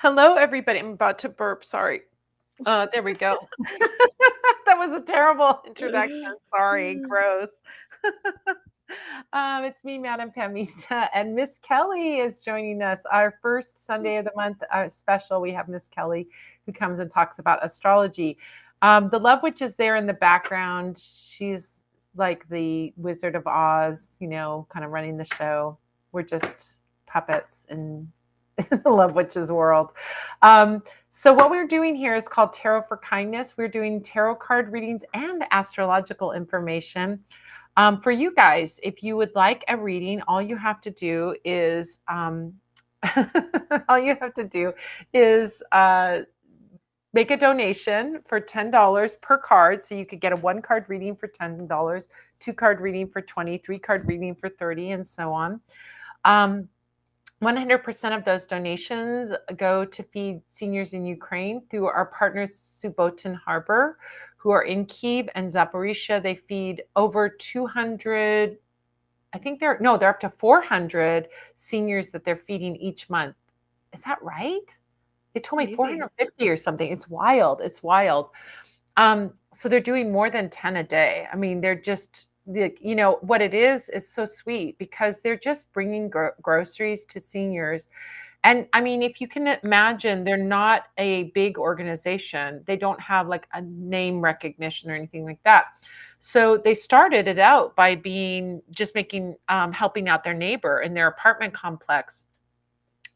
Hello, everybody. I'm about to burp. Sorry. There we go. That was a terrible introduction. Sorry. Gross. It's me, Madam Pamista, and Miss Kelly is joining us. Our first Sunday of the month special. We have Miss Kelly who comes and talks about astrology. The Love Witch is there in the background. She's like the Wizard of Oz, kind of running the show. We're just puppets in the Love Witch's world. So what we're doing here is called Tarot for Kindness. We're doing tarot card readings and astrological information. For you guys, if you would like a reading, all you have to do is all you have to do is make a donation for $10 per card. So you could get a 1-card reading for $10, 2-card reading for 20, 3-card reading for 30, and so on. 100% of those donations go to feed seniors in Ukraine through our partners Subotin Harbor, who are in Kyiv and Zaporizhia. They feed over 200, I think they're up to 400 seniors that they're feeding each month. Is that right? They told me Amazing. 450 or something. It's wild. It's wild. So they're doing more than 10 a day. I mean, they're just, what it is so sweet because they're just bringing groceries to seniors. And I mean, if you can imagine, they're not a big organization. They don't have like a name recognition or anything like that. So they started it out by helping out their neighbor in their apartment complex.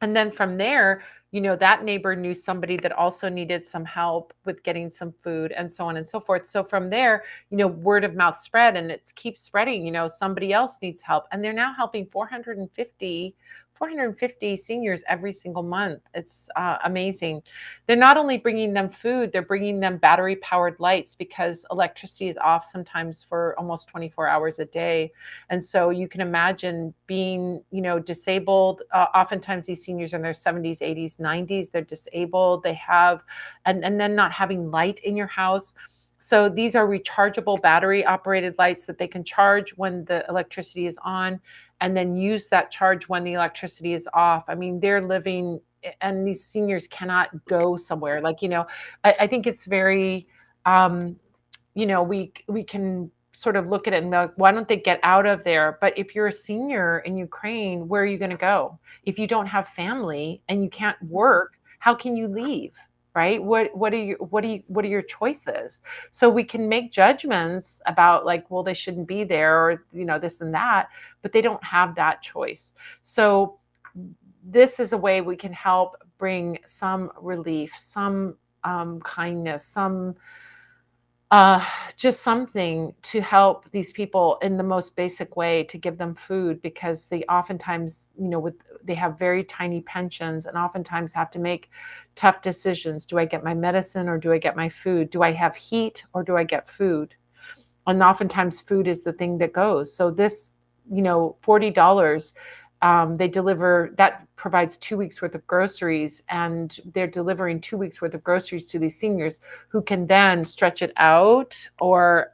And then from there, that neighbor knew somebody that also needed some help with getting some food and so on and so forth. So from there, word of mouth spread and it keeps spreading, somebody else needs help. And they're now helping 450 seniors every single month. It's amazing. They're not only bringing them food, they're bringing them battery powered lights because electricity is off sometimes for almost 24 hours a day. And so you can imagine being, disabled. Oftentimes these seniors are in their 70s, 80s, 90s, they're disabled. They have, and then not having light in your house. So these are rechargeable battery operated lights that they can charge when the electricity is on and then use that charge when the electricity is off. I mean, they're living, and these seniors cannot go somewhere. Like, I think it's very, we can sort of look at it and be like, why don't they get out of there? But if you're a senior in Ukraine, where are you going to go? If you don't have family and you can't work, how can you leave? Right? What are your choices? So we can make judgments about like, well, they shouldn't be there or, this and that, but they don't have that choice. So this is a way we can help bring some relief, some kindness, some just something to help these people in the most basic way, to give them food, because they oftentimes, they have very tiny pensions and oftentimes have to make tough decisions. Do I get my medicine or do I get my food? Do I have heat or do I get food? And oftentimes food is the thing that goes. So this, $40, they deliver, that provides 2 weeks worth of groceries, and they're delivering 2 weeks worth of groceries to these seniors who can then stretch it out, or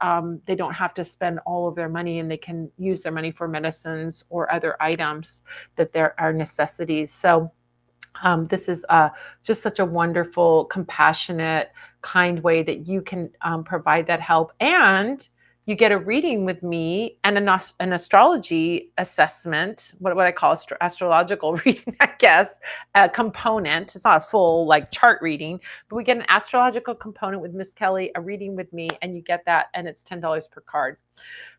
they don't have to spend all of their money and they can use their money for medicines or other items that there are necessities. So this is just such a wonderful, compassionate, kind way that you can provide that help. And you get a reading with me and an astrology assessment, what I call astrological reading, I guess, a component. It's not a full like chart reading, but we get an astrological component with Miss Kelly, a reading with me, and you get that, and it's $10 per card.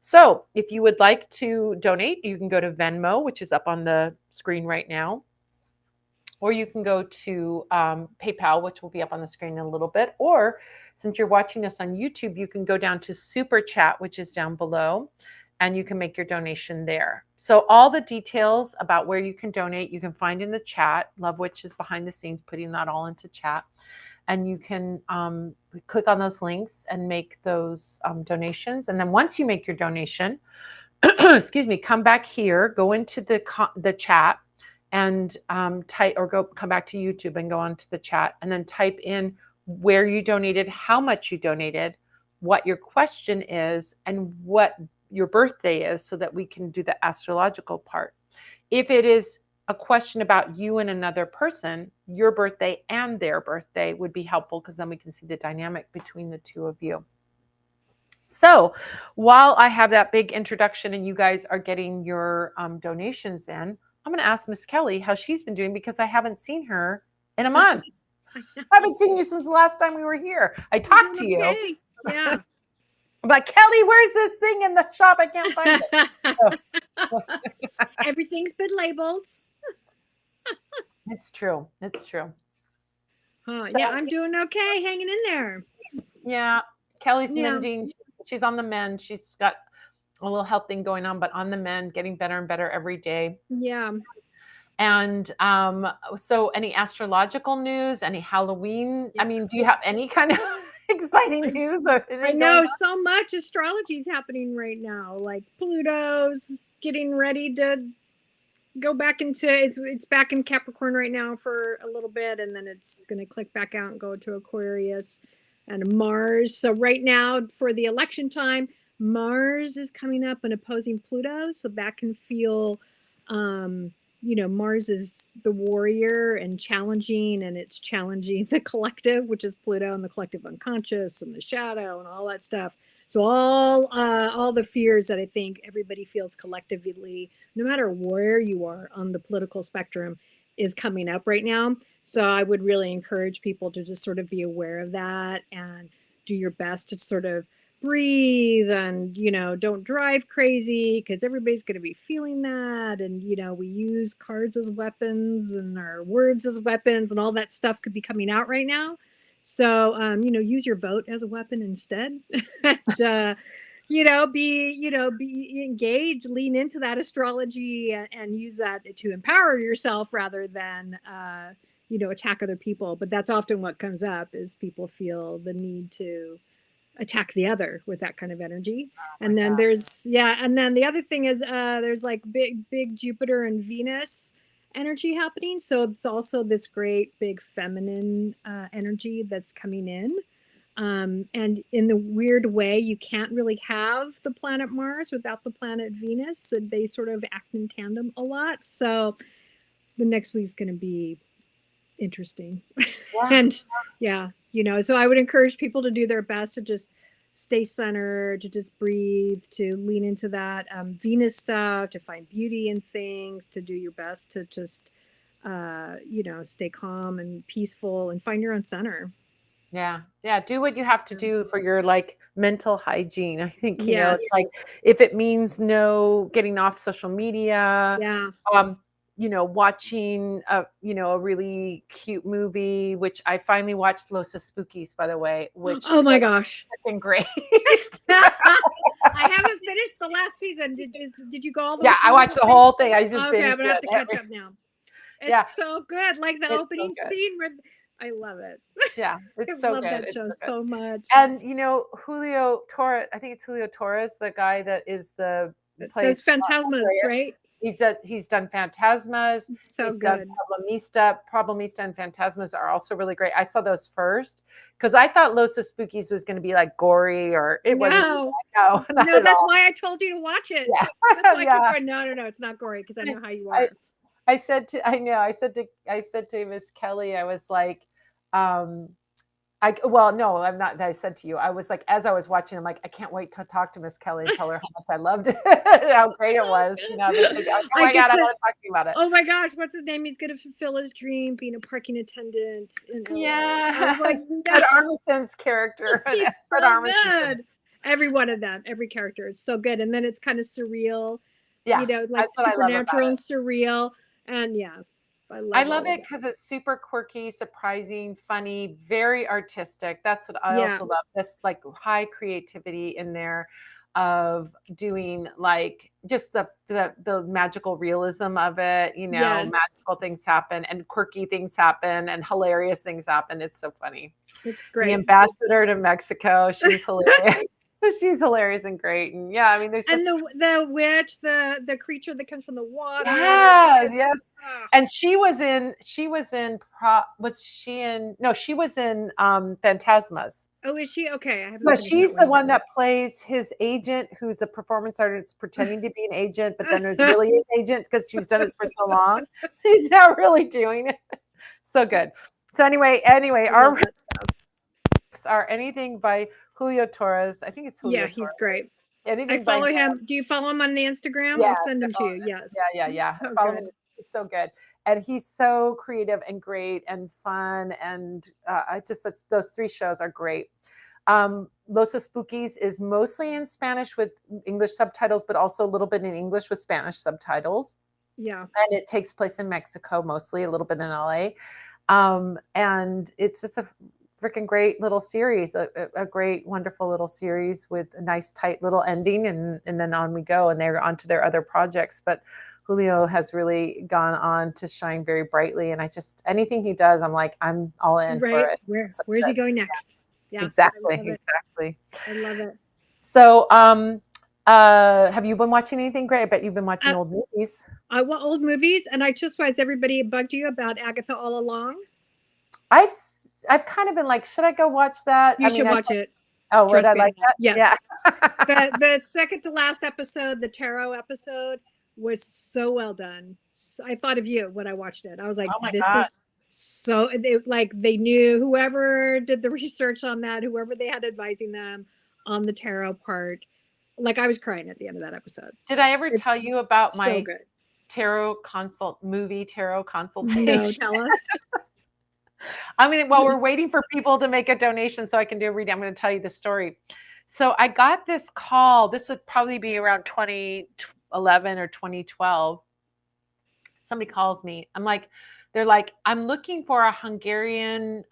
So if you would like to donate, you can go to Venmo, which is up on the screen right now. Or you can go to PayPal, which will be up on the screen in a little bit. Or since you're watching us on YouTube, you can go down to Super Chat, which is down below, and you can make your donation there. So all the details about where you can donate, you can find in the chat. Love Witch is behind the scenes putting that all into chat. And you can click on those links and make those donations. And then once you make your donation, excuse me, come back here, go into the chat, and type, or come back to YouTube and go onto the chat and then type in where you donated, how much you donated, what your question is, and what your birthday is, so that we can do the astrological part. If it is a question about you and another person, your birthday and their birthday would be helpful because then we can see the dynamic between the two of you. So while I have that big introduction and you guys are getting your donations in, I'm going to ask Miss Kelly how she's been doing because I haven't seen her in a month. I haven't seen you since the last time we were here. I talked to you. Okay. Yeah. I'm like, Kelly, where's this thing in the shop? I can't find it. Everything's been labeled. It's true. It's true. Oh, So, yeah, I'm doing okay, hanging in there. yeah, Kelly's Yeah. mending. She's on the mend. She's got a little health thing going on, but on the mend, getting better and better every day. Yeah. And so any astrological news, any Halloween? Yeah. I mean, do you have any kind of exciting news? I know so much astrology is happening right now. Like Pluto's getting ready to go back into it's back in Capricorn right now for a little bit, and then it's going to click back out and go to Aquarius and Mars. So right now for the election time, Mars is coming up and opposing Pluto, so that can feel Mars is the warrior and challenging, and it's challenging the collective, which is Pluto, and the collective unconscious and the shadow and all that stuff. So all the fears that I think everybody feels collectively, no matter where you are on the political spectrum, is coming up right now. So I would really encourage people to just sort of be aware of that and do your best to sort of breathe and don't drive crazy because everybody's going to be feeling that. And we use cards as weapons and our words as weapons, and all that stuff could be coming out right now. So use your vote as a weapon instead. And, be engaged, lean into that astrology, and use that to empower yourself rather than attack other people. But that's often what comes up, is people feel the need to attack the other with that kind of energy. And then and then the other thing is there's like big Jupiter and Venus energy happening. So it's also this great big feminine energy that's coming in. And in the weird way, you can't really have the planet Mars without the planet Venus. They sort of act in tandem a lot. So the next week's going to be interesting. Yeah. And so I would encourage people to do their best to just stay centered, to just breathe, to lean into that Venus stuff, to find beauty in things, to do your best to just, stay calm and peaceful and find your own center. Yeah. Yeah. Do what you have to do for your mental hygiene. I think, Yes. it's like, if it means no getting off social media, Yeah. Watching a really cute movie, which I finally watched Los Spookies, by the way, which oh my gosh, fucking great. I haven't finished the last season. Did you go all the way through? I watched the whole thing. I just okay, I'm gonna have to catch up now. It's so good. Like the opening scene where I love it. Yeah, it's so good. I love that show so much. And Julio Torres, I think it's Julio Torres, the guy that is plays Phantasmas, right? He's done Phantasmas. So good. Problemista and Phantasmas are also really great. I saw those first because I thought Los Spookies was going to be like gory, or it wasn't. No, that's why I told you to watch it. Yeah. That's why I kept going, no, it's not gory, because I know how you are. I said to Miss Kelly, I was like, I'm not. I said to you, I was like, as I was watching, I'm like, I can't wait to talk to Miss Kelly and tell her how much I loved it, how great it was. Oh my God, I want to talk to you about it. Oh my gosh, what's his name? He's going to fulfill his dream, being a parking attendant. Yeah, I was like, Fred Armisen's character. He's so good. Every one of them, every character is so good, and then it's kind of surreal. Yeah, like supernatural and surreal, and I love it because it's super quirky, surprising, funny, very artistic. That's what I also love. This high creativity in there of doing just the magical realism of it. Magical things happen and quirky things happen and hilarious things happen. It's so funny. It's great. The ambassador to Mexico, she's hilarious. She's hilarious and great. And yeah, I mean, there's And just the witch, the creature that comes from the water, like yes, yes. it's And was she in no, she was in Phantasmas. oh, is she? Okay, I haven't No, finished that she's the one. one that plays his agent, who's a performance artist pretending to be an agent, but then there's really an agent because she's done it for so long. She's not really doing it. So good. So anyway, I love our that stuff. are anything by Julio Torres. I think it's Julio Yeah, Torres. he's great. I Anything by him. follow him. Do you follow him on the Instagram? Yeah, I'll send him to you. yeah, Yes. yeah, He's yeah. I so follow him. good. He's so good, and he's so creative and great and fun, and I just those three shows are great. Los Spookies is mostly in Spanish with English subtitles, but also a little bit in English with Spanish subtitles. Yeah. And it takes place in Mexico, mostly a little bit in LA. And it's just a freaking great little series, a great, wonderful little series with a nice, tight little ending. And then on we go, and they're on to their other projects. But Julio has really gone on to shine very brightly. And I just, anything he does, I'm like, I'm all in for Right. it. So Where's he good. going next? Yeah. I Exactly, love it. exactly. I love it. So, have you been watching anything great? I bet you've been watching Uh, old movies. I want old movies, and I just was everybody bugged you about Agatha All Along. I've I've kind of been like, should I go watch that? You I mean, should watch it. oh, would I Trust me on like that. that? Yeah. Yes. The second to last episode, the tarot episode, was so well done. So I thought of you when I watched it. I was like, Oh my this God. is so like they knew whoever did the research on that, whoever they had advising them on the tarot part. Like I was crying at the end of that episode. Did I ever tell It's you about so my good. tarot No, consultation? tell us. I mean, while we're waiting for people to make a donation so I can do a reading, I'm going to tell you the story. So I got this call. This would probably be around 2011 or 2012. Somebody calls me. They're like, I'm looking for a Hungarian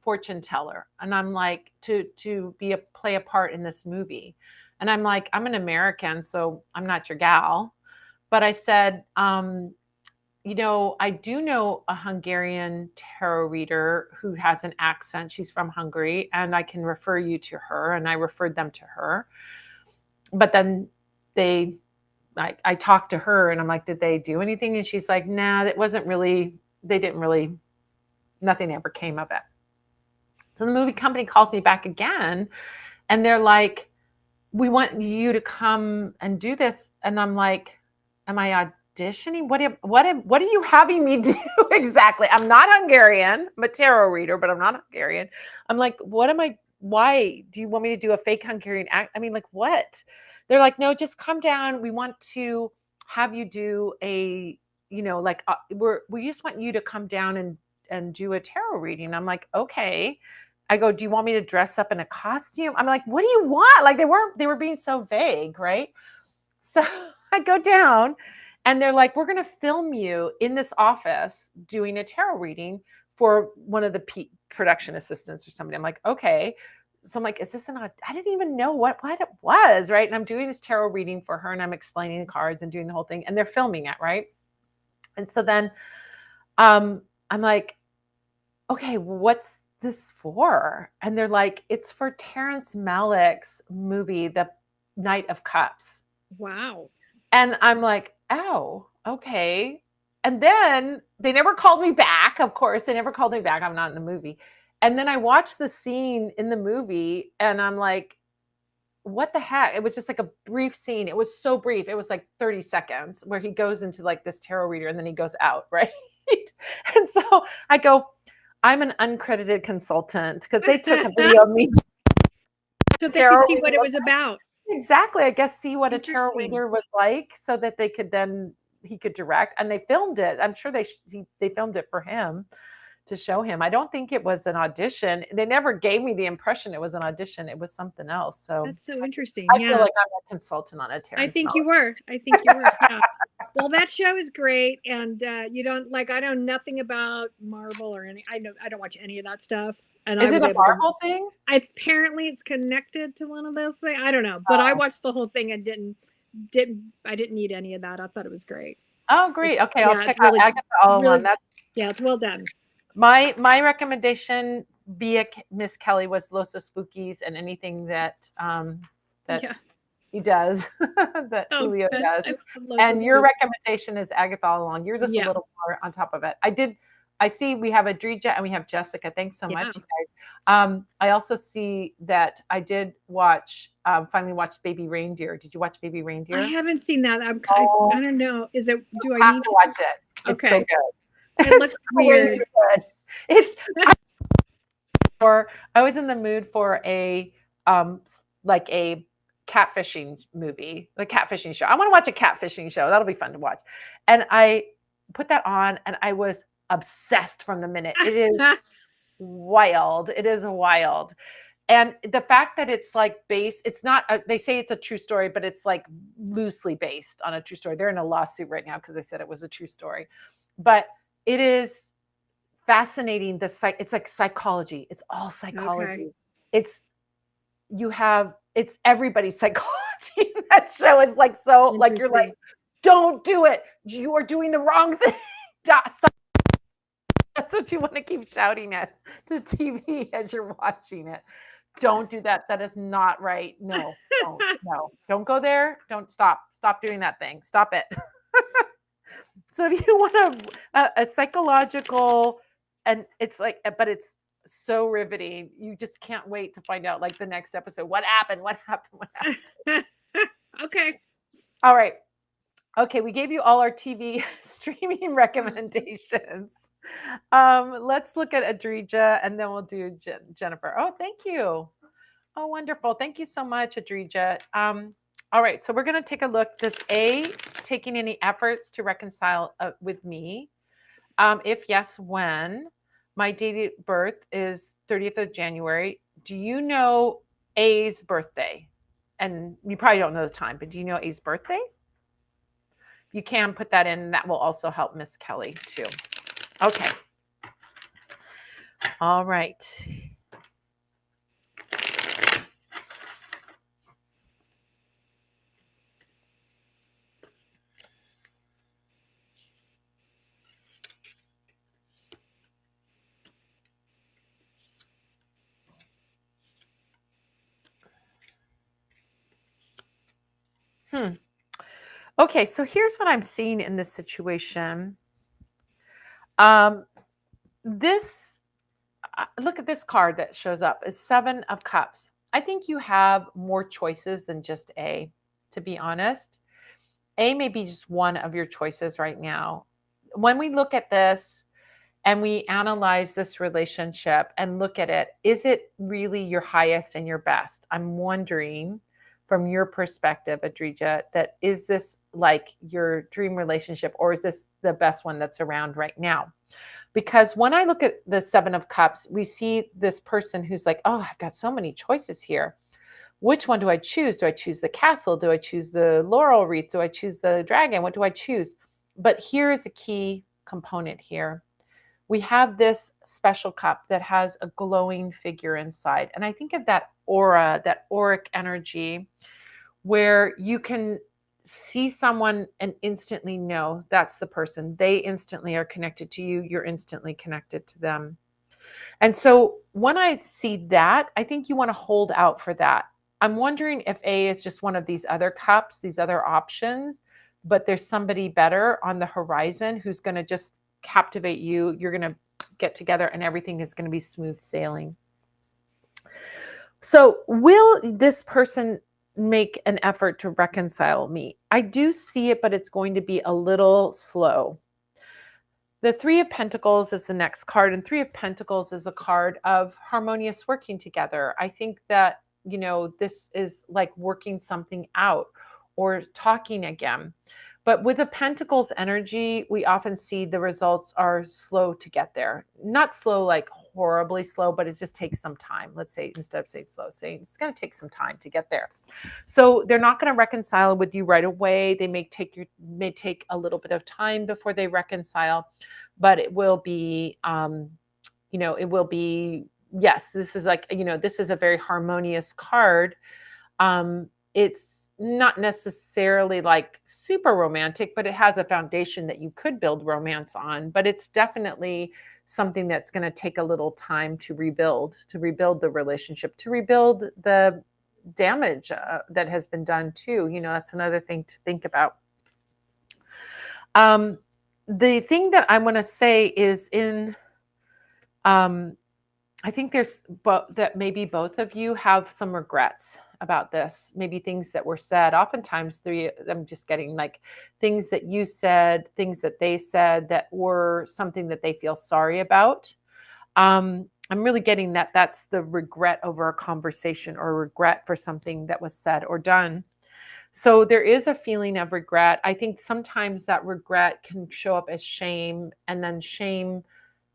fortune teller, and I'm like, to play a part in this movie, and I'm like, I'm an American, so I'm not your gal, but I said, I do know a Hungarian tarot reader who has an accent. She's from Hungary, and I can refer you to her, and I referred them to her, but then they I talked to her and I'm like, did they do anything? And she's like, nah, that wasn't really, they didn't really, nothing ever came of it. So the movie company calls me back again and they're like, we want you to come and do this. And I'm like, am I auditioning? What are you having me do exactly? I'm not Hungarian. I'm a tarot reader, but I'm not Hungarian. I'm like, why do you want me to do a fake Hungarian act? I mean, like what? They're like, no, just come down. We want to have you do we just want you to come down and do a tarot reading. I'm like, okay. I go, do you want me to dress up in a costume? I'm like, what do you want? Like they were being so vague, right? So I go down and they're like, we're going to film you in this office doing a tarot reading for one of the production assistants or somebody. I'm like, okay. So I'm like, is this I didn't even know what it was, right? And I'm doing this tarot reading for her and I'm explaining the cards and doing the whole thing and they're filming it, right? And so then I'm like, okay, what's this for? And they're like, it's for Terrence Malick's movie, The Knight of Cups. Wow. And I'm like, oh, okay. And then they never called me back. Of course, they never called me back. I'm not in the movie. And then I watched the scene in the movie and I'm like, what the heck? It was just like a brief scene. It was so brief. It was like 30 seconds where he goes into like this tarot reader and then he goes out, right? And so I go, I'm an uncredited consultant because they took a video of me. So they could see what it was about. Exactly. I guess see what a tarot reader was like so that he could direct and they filmed it. I'm sure they filmed it for him to show him. I don't think it was an audition. They never gave me the impression it was an audition. It was something else. So that's so interesting. I feel like I'm a consultant on a tarot. I think you were. Yeah. Well, that show is great, and you don't like. I know nothing about Marvel or any. I don't watch any of that stuff. And is it a Marvel thing? Apparently, it's connected to one of those things. I don't know, but I watched the whole thing and didn't need any of that. I thought it was great. Oh, great. Okay, I'll check out Agatha All Along. Yeah, it's well done. My recommendation via Miss Kelly was Los Spookies and anything that Yeah. he does, that Oh, Julio I does. love loads of And your spooks. recommendation is Agatha all along. You're just a Yeah. little more on top of it. I see we have Adrija and we have Jessica. Thanks so Yeah. much, you guys. I also see that I did finally watched Baby Reindeer. Did you watch Baby I Reindeer? haven't seen that. Oh, I don't know. Is it, you do I have need to to? watch it. It's so Okay. good. It It's looks crazy weird. good. It's I was in the mood for a like a catfishing movie, the catfishing show. I want to watch a catfishing show. That'll be fun to watch. And I put that on and I was obsessed from the minute. It is wild. It is wild. And the fact that it's like based, it's not, they say it's a true story, but it's like loosely based on a true story. They're in a lawsuit right now because they said it was a true story. But it is fascinating. It's like psychology. It's all Okay. psychology. It's, it's everybody's psychology. That show is like, so like, you're like, Interesting. don't do it. You are doing the wrong thing. Stop. That's what you want to keep shouting at the TV as you're watching it. Don't do that. That is not right. No, don't go there. Don't stop doing that thing. Stop it. So if you want a psychological, and it's like, but it's so riveting. You just can't wait to find out like the next episode. What happened? What happened? What happened? Okay. All right. Okay, we gave you all our TV streaming recommendations. Let's look at Adrija and then we'll do Jennifer. Oh, thank you. Oh, wonderful. Thank you so much, Adrija. All right, so we're going to take a look. Does A taking any efforts to reconcile with me? If yes, when? My date of birth is 30th of January. Do you know A's birthday? And you probably don't know the time, but do you know A's birthday? You can put that in. That will also help Miss Kelly too. Okay. All right. Okay, so here's what I'm seeing in this situation. Um, this look at this card that shows up. It's 7 of Cups. I think you have more choices than just A, to be honest. A may be just one of your choices right now. When we look at this and we analyze this relationship and look at it, is it really your highest and your best? I'm wondering from your perspective, Adrija, that is this like your dream relationship or is this the best one that's around right now? Because when I look at the 7 of Cups, we see this person who's like, oh, I've got so many choices here. Which one do I choose? Do I choose the castle? Do I choose the laurel wreath? Do I choose the dragon? What do I choose? But here is a key component here. We have this special cup that has a glowing figure inside. And I think of that aura, that auric energy, where you can see someone and instantly know that's the person. They instantly are connected to you. You're instantly connected to them. And so when I see that, I think you want to hold out for that. I'm wondering if A is just one of these other cups, these other options, but there's somebody better on the horizon who's going to just captivate you. You're going to get together and everything is going to be smooth sailing. So, will this person make an effort to reconcile me? I do see it, but it's going to be a little slow. The Three of Pentacles is the next card, and Three of Pentacles is a card of harmonious working together. I think that, this is like working something out or talking again. But with the Pentacles energy, we often see the results are slow to get there. Not slow, like horribly slow, but it just takes some time. Let's say, instead of saying slow, say it's going to take some time to get there. So they're not going to reconcile with you right away. They may take a little bit of time before they reconcile, but it will be, yes, this is like, this is a very harmonious card. it's not necessarily like super romantic, but it has a foundation that you could build romance on. But it's definitely something that's going to take a little time to rebuild the relationship, to rebuild the damage that has been done too. You know, that's another thing to think about. Um, the thing that I want to say is um, I think that maybe both of you have some regrets about this, maybe things that were said. Oftentimes, I'm just getting like things that you said, things that they said that were something that they feel sorry about. I'm really getting that that's the regret over a conversation or regret for something that was said or done. So there is a feeling of regret. I think sometimes that regret can show up as shame, and then shame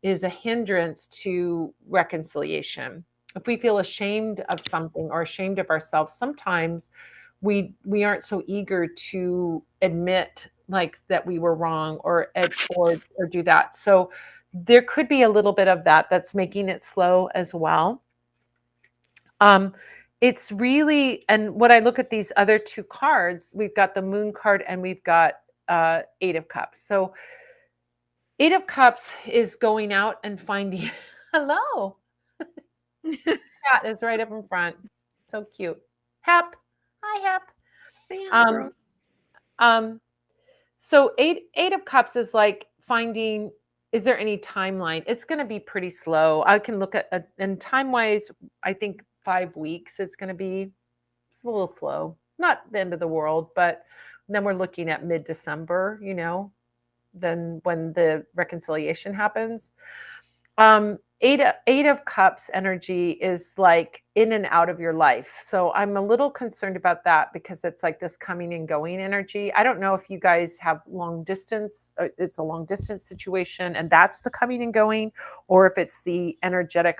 is a hindrance to reconciliation. If we feel ashamed of something or ashamed of ourselves, sometimes we aren't so eager to admit like that we were wrong or do that. So there could be a little bit of that that's making it slow as well. Um, it's really, and when I look at these other two cards, we've got the Moon card and we've got Eight of Cups. So Eight of Cups is going out and finding. Hello, cat is right up in front. So cute. Hep, hi Hep. Say hi, Um, girl. um. So Eight of Cups is like finding. Is there any timeline? It's going to be pretty slow. I can look at and time wise, I think 5 weeks. It's going to be. It's a little slow. Not the end of the world, but then we're looking at mid-December, you know, then when the reconciliation happens. Eight of Cups energy is like in and out of your life. So I'm a little concerned about that because it's like this coming and going energy. I don't know if you guys have long distance, it's a long distance situation and that's the coming and going, or if it's the energetic,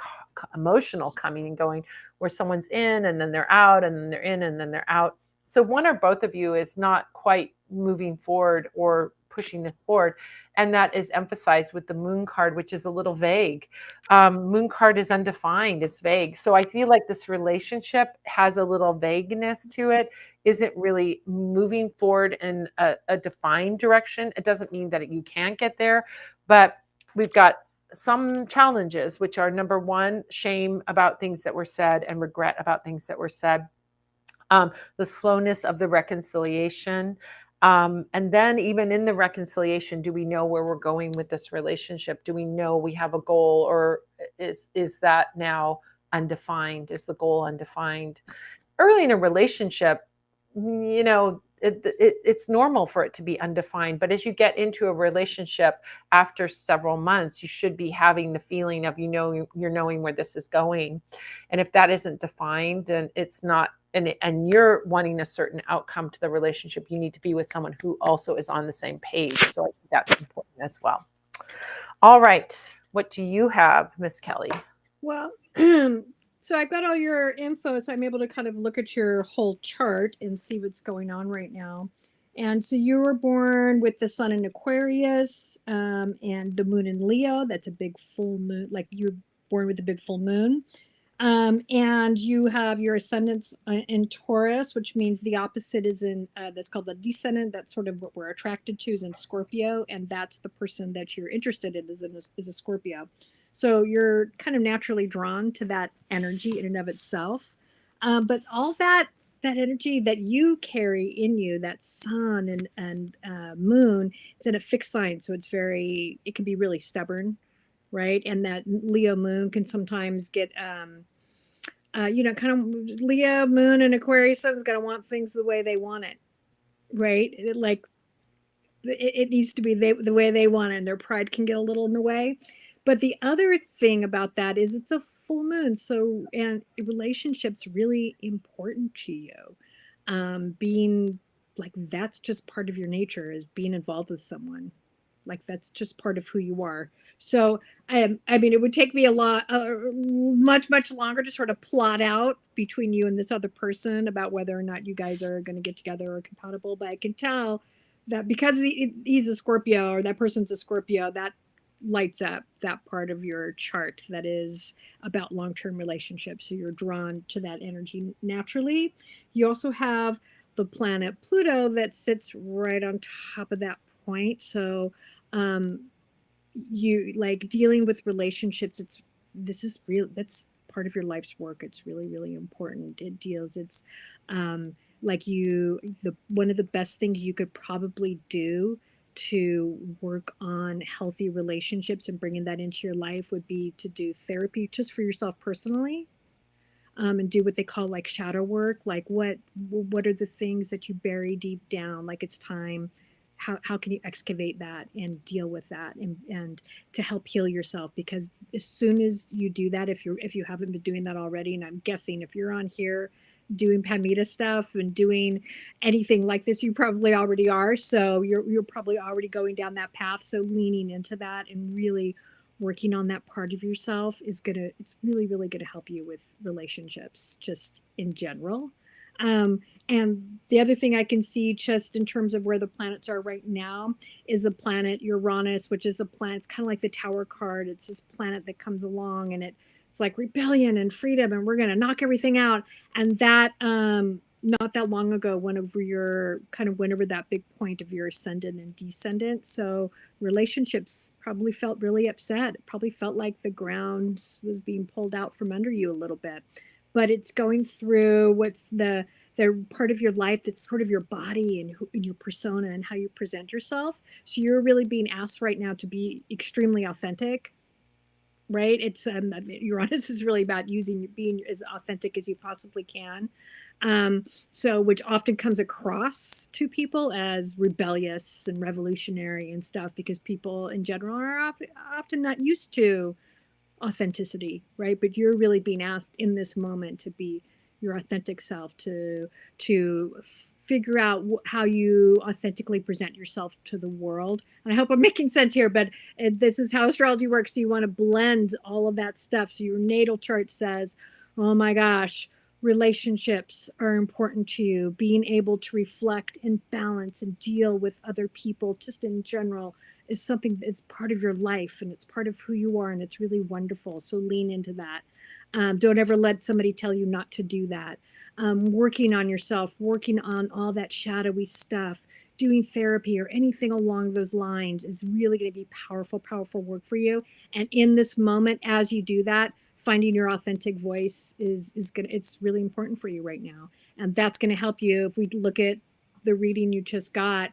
emotional coming and going where someone's in and then they're out and then they're in and then they're out. So one or both of you is not quite moving forward or pushing this forward. And that is emphasized with the Moon card, which is a little vague. Moon card is undefined, it's vague. So I feel like this relationship has a little vagueness to it, isn't really moving forward in a defined direction. It doesn't mean that you can't get there, but we've got some challenges, which are number one, shame about things that were said and regret about things that were said. The slowness of the reconciliation. And then, even in the reconciliation, do we know where we're going with this relationship? Do we know we have a goal, or is that now undefined? Is the goal undefined? Early in a relationship, you know, it's normal for it to be undefined. But as you get into a relationship after several months, you should be having the feeling of, you know, you're knowing where this is going. And if that isn't defined, then it's not, and you're wanting a certain outcome to the relationship, you need to be with someone who also is on the same page. So I think that's important as well. All right. What do you have, Miss Kelly? Well, so I've got all your info, so I'm able to kind of look at your whole chart and see what's going on right now. And so you were born with the sun in Aquarius, and the moon in Leo. That's a big full moon. Like you're born with a big full moon. And you have your ascendants in Taurus, which means the opposite is in that's called the descendant. That's sort of what we're attracted to is in Scorpio, and that's the person that you're interested in is a Scorpio. So you're kind of naturally drawn to that energy in and of itself. But all that energy that you carry in you, that sun and moon, it's in a fixed sign, so it can be really stubborn, right? And that Leo moon can sometimes get kind of Leo moon and Aquarius sun's gonna want things the way they want it, right? Like it needs to be the way they want it, and their pride can get a little in the way. But the other thing about that is it's a full moon, so and relationships really important to you. Being like that's just part of your nature is being involved with someone. Like that's just part of who you are. So I mean, it would take me a lot, much longer to sort of plot out between you and this other person about whether or not you guys are going to get together or compatible. But I can tell that because he's a Scorpio or that person's a Scorpio, that lights up that part of your chart that is about long-term relationships. So you're drawn to that energy naturally. You also have the planet Pluto that sits right on top of that point. So um, you like dealing with relationships. It's this is real. That's part of your life's work. It's really, really important. It deals. It's like you the one of the best things you could probably do to work on healthy relationships and bringing that into your life would be to do therapy just for yourself personally, and do what they call like shadow work. Like what are the things that you bury deep down? Like it's time. How can you excavate that and deal with that and to help heal yourself? Because as soon as you do that, if you haven't been doing that already, and I'm guessing if you're on here doing Pamita stuff and doing anything like this, you probably already are. So you're probably already going down that path. So leaning into that and really working on that part of yourself is gonna it's really, really gonna help you with relationships just in general. And the other thing I can see just in terms of where the planets are right now is the planet Uranus, which is a planet. It's kind of like the Tower card. It's this planet that comes along and it's like rebellion and freedom, and we're gonna knock everything out. And that not that long ago, went over that big point of your ascendant and descendant. So relationships probably felt really upset. It probably felt like the ground was being pulled out from under you a little bit. But it's going through what's the part of your life that's sort of your body and your persona and how you present yourself. So you're really being asked right now to be extremely authentic, right? It's Uranus is really about being as authentic as you possibly can. So which often comes across to people as rebellious and revolutionary and stuff because people in general are often not used to authenticity, right? But you're really being asked in this moment to be your authentic self, to figure out how you authentically present yourself to the world. And I hope I'm making sense here, but this is how astrology works. So you want to blend all of that stuff. So your natal chart says, oh my gosh, relationships are important to you. Being able to reflect and balance and deal with other people just in general is something that's part of your life and it's part of who you are, and it's really wonderful. So lean into that. Don't ever let somebody tell you not to do that. Working on yourself, working on all that shadowy stuff, doing therapy or anything along those lines is really going to be powerful, powerful work for you. And in this moment, as you do that, finding your authentic voice is gonna it's really important for you right now. And that's going to help you. If we look at the reading you just got,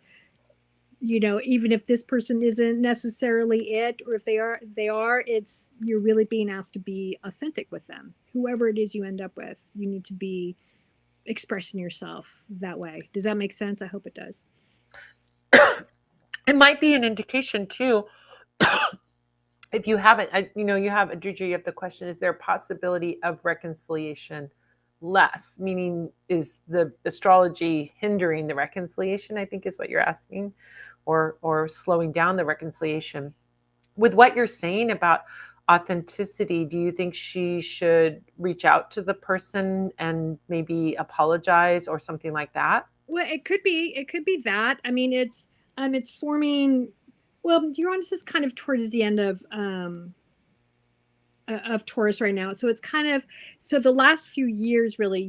even if this person isn't necessarily it, or if they are, it's you're really being asked to be authentic with them. Whoever it is you end up with, you need to be expressing yourself that way. Does that make sense? I hope it does. It might be an indication too. If you haven't, you have Adrija, you have the question: is there a possibility of reconciliation less? Meaning, is the astrology hindering the reconciliation? I think is what you're asking, or slowing down the reconciliation. With what you're saying about authenticity, do you think she should reach out to the person and maybe apologize or something like that? Well, it could be that. I mean, it's forming. Well, Uranus is kind of towards the end of Taurus right now. So it's kind of so the last few years really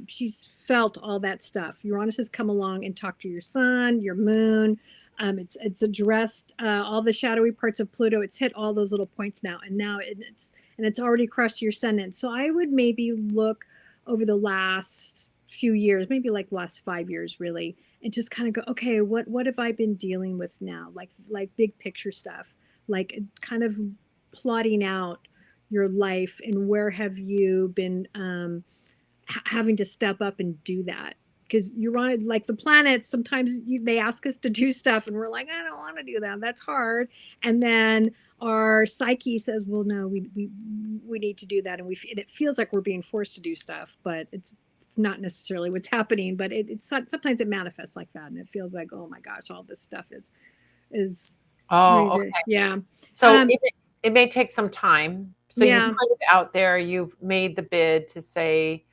she's felt all that stuff. Uranus has come along and talked to your sun, your moon. It's addressed all the shadowy parts of Pluto. It's hit all those little points now, and it's already crossed your ascendant. So I would maybe look over the last few years, maybe like the last 5 years really, and just kind of go, okay, what have I been dealing with now? Like big picture stuff, like kind of plotting out your life and where have you been having to step up and do that. Because you're on like the planets, sometimes they ask us to do stuff and we're like, I don't want to do that, that's hard. And then our psyche says, well, no, we need to do that, and it feels like we're being forced to do stuff, but it's not necessarily what's happening. But it's sometimes it manifests like that, and it feels like, oh my gosh, all this stuff is Oh, really, okay. yeah. So it may take some time. So you've Yeah. put it out there, you've made the bid to say,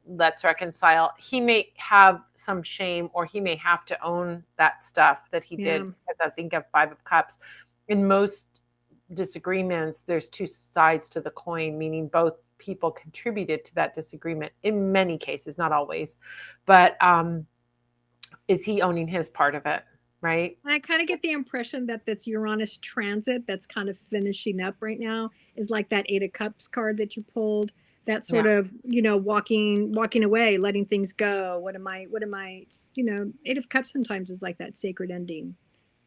let's reconcile. He may have some shame, or he may have to own that stuff that he did, Yeah. because I think of Five of Cups. In most disagreements, there's two sides to the coin, meaning both people contributed to that disagreement in many cases, not always. But is he owning his part of it? Right? I kind of get the impression that this Uranus transit that's kind of finishing up right now is like that Eight of Cups card that you pulled. That Yeah. sort of, walking away, letting things go. What am I, Eight of Cups sometimes is like that sacred ending,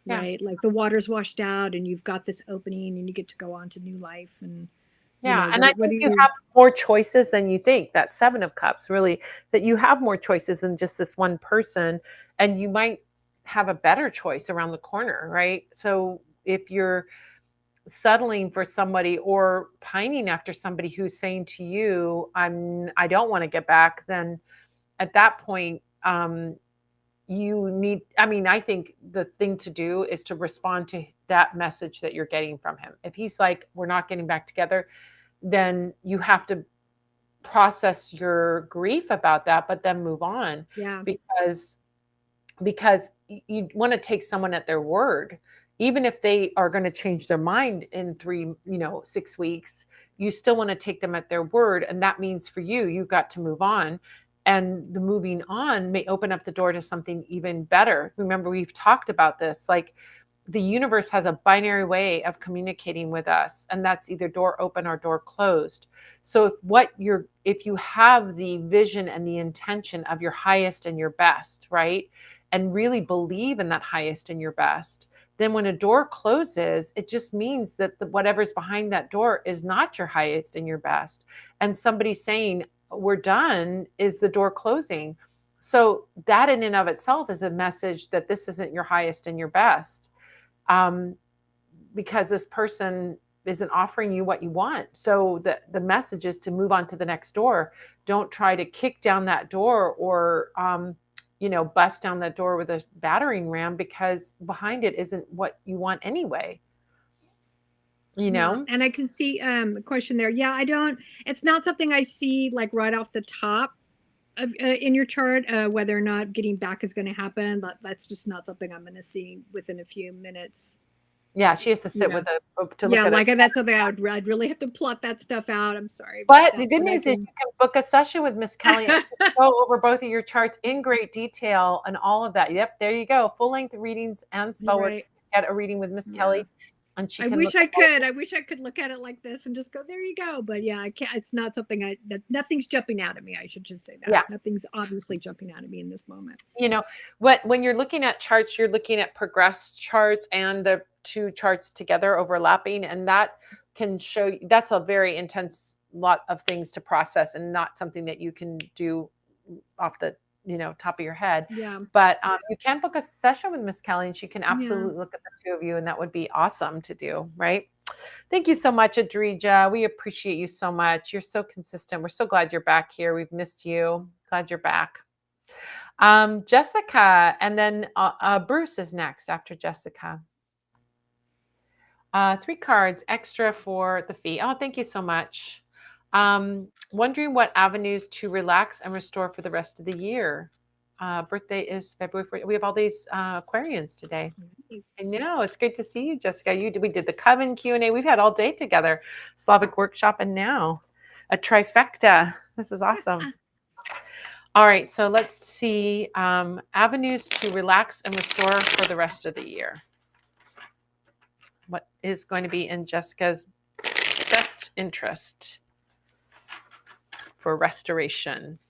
Yeah. right? Like the water's washed out and you've got this opening and you get to go on to new life. And, Yeah, and what, I what think do you you, have more choices than you think. That Seven of Cups, really, that you have more choices than just this one person, and you might have a better choice around the corner, right? So if you're settling for somebody or pining after somebody who's saying to you, I don't want to get back, then at that point, you need, I mean, I think the thing to do is to respond to that message that you're getting from him. If he's like, we're not getting back together, then you have to process your grief about that, but then move on, yeah, because you want to take someone at their word. Even if they are going to change their mind in 6 weeks, you still want to take them at their word. And that means for you, you've got to move on. And the moving on may open up the door to something even better. Remember, we've talked about this. Like, the universe has a binary way of communicating with us, and that's either door open or door closed. So if you have the vision and the intention of your highest and your best, right, and really believe in that highest and your best, then when a door closes, it just means that whatever's behind that door is not your highest and your best. And somebody saying, we're done, is the door closing. So that in and of itself is a message that this isn't your highest and your best, um, because this person isn't offering you what you want. So the message is to move on to the next door. Don't try to kick down that door, or bust down that door with a battering ram, because behind it isn't what you want anyway. You yeah. know? And I can see a question there. Yeah, I don't. It's not something I see like right off the top in your chart, whether or not getting back is going to happen. That's just not something I'm going to see within a few minutes. Yeah, she has to You sit know, with to look yeah, at a. like that's something I'd really have to plot that stuff out. I'm sorry about But the that, good but I news is can. you can book a session with Miss Kelly, and she can go over both of your charts in great detail and all of that. Yep, there you go. Full length readings and spell work. Right. Get a reading with Miss Yeah. Kelly, and she I can wish look I at all. could. I wish I could look at it like this and just go, there you go. But yeah, I can't. It's not something that nothing's jumping out at me. I should just say that. Yeah, Nothing's obviously jumping out at me in this moment. you know what, when you're looking at charts, you're looking at progressed charts and the two charts together overlapping, and that can show you that's a very intense lot of things to process, and not something that you can do off the top of your head. Yeah. But you can book a session with Miss Kelly, and she can Yeah. absolutely look at the two of you, and that would be awesome to do, right? Thank you so much, Adrija. We appreciate you so much. You're so consistent. We're so glad you're back here. We've missed you. Glad you're back. Jessica, and then Bruce is next after Jessica. 3 cards extra for the fee. Oh, thank you so much. Wondering what avenues to relax and restore for the rest of the year. Birthday is February 4th. We have all these Aquarians today. I Nice. know, it's great to see you, Jessica. We did the Coven Q&A. We've had all day together. Slavic Workshop, and now a trifecta. This is awesome. All right, so let's see avenues to relax and restore for the rest of the year. What is going to be in Jessica's best interest for restoration?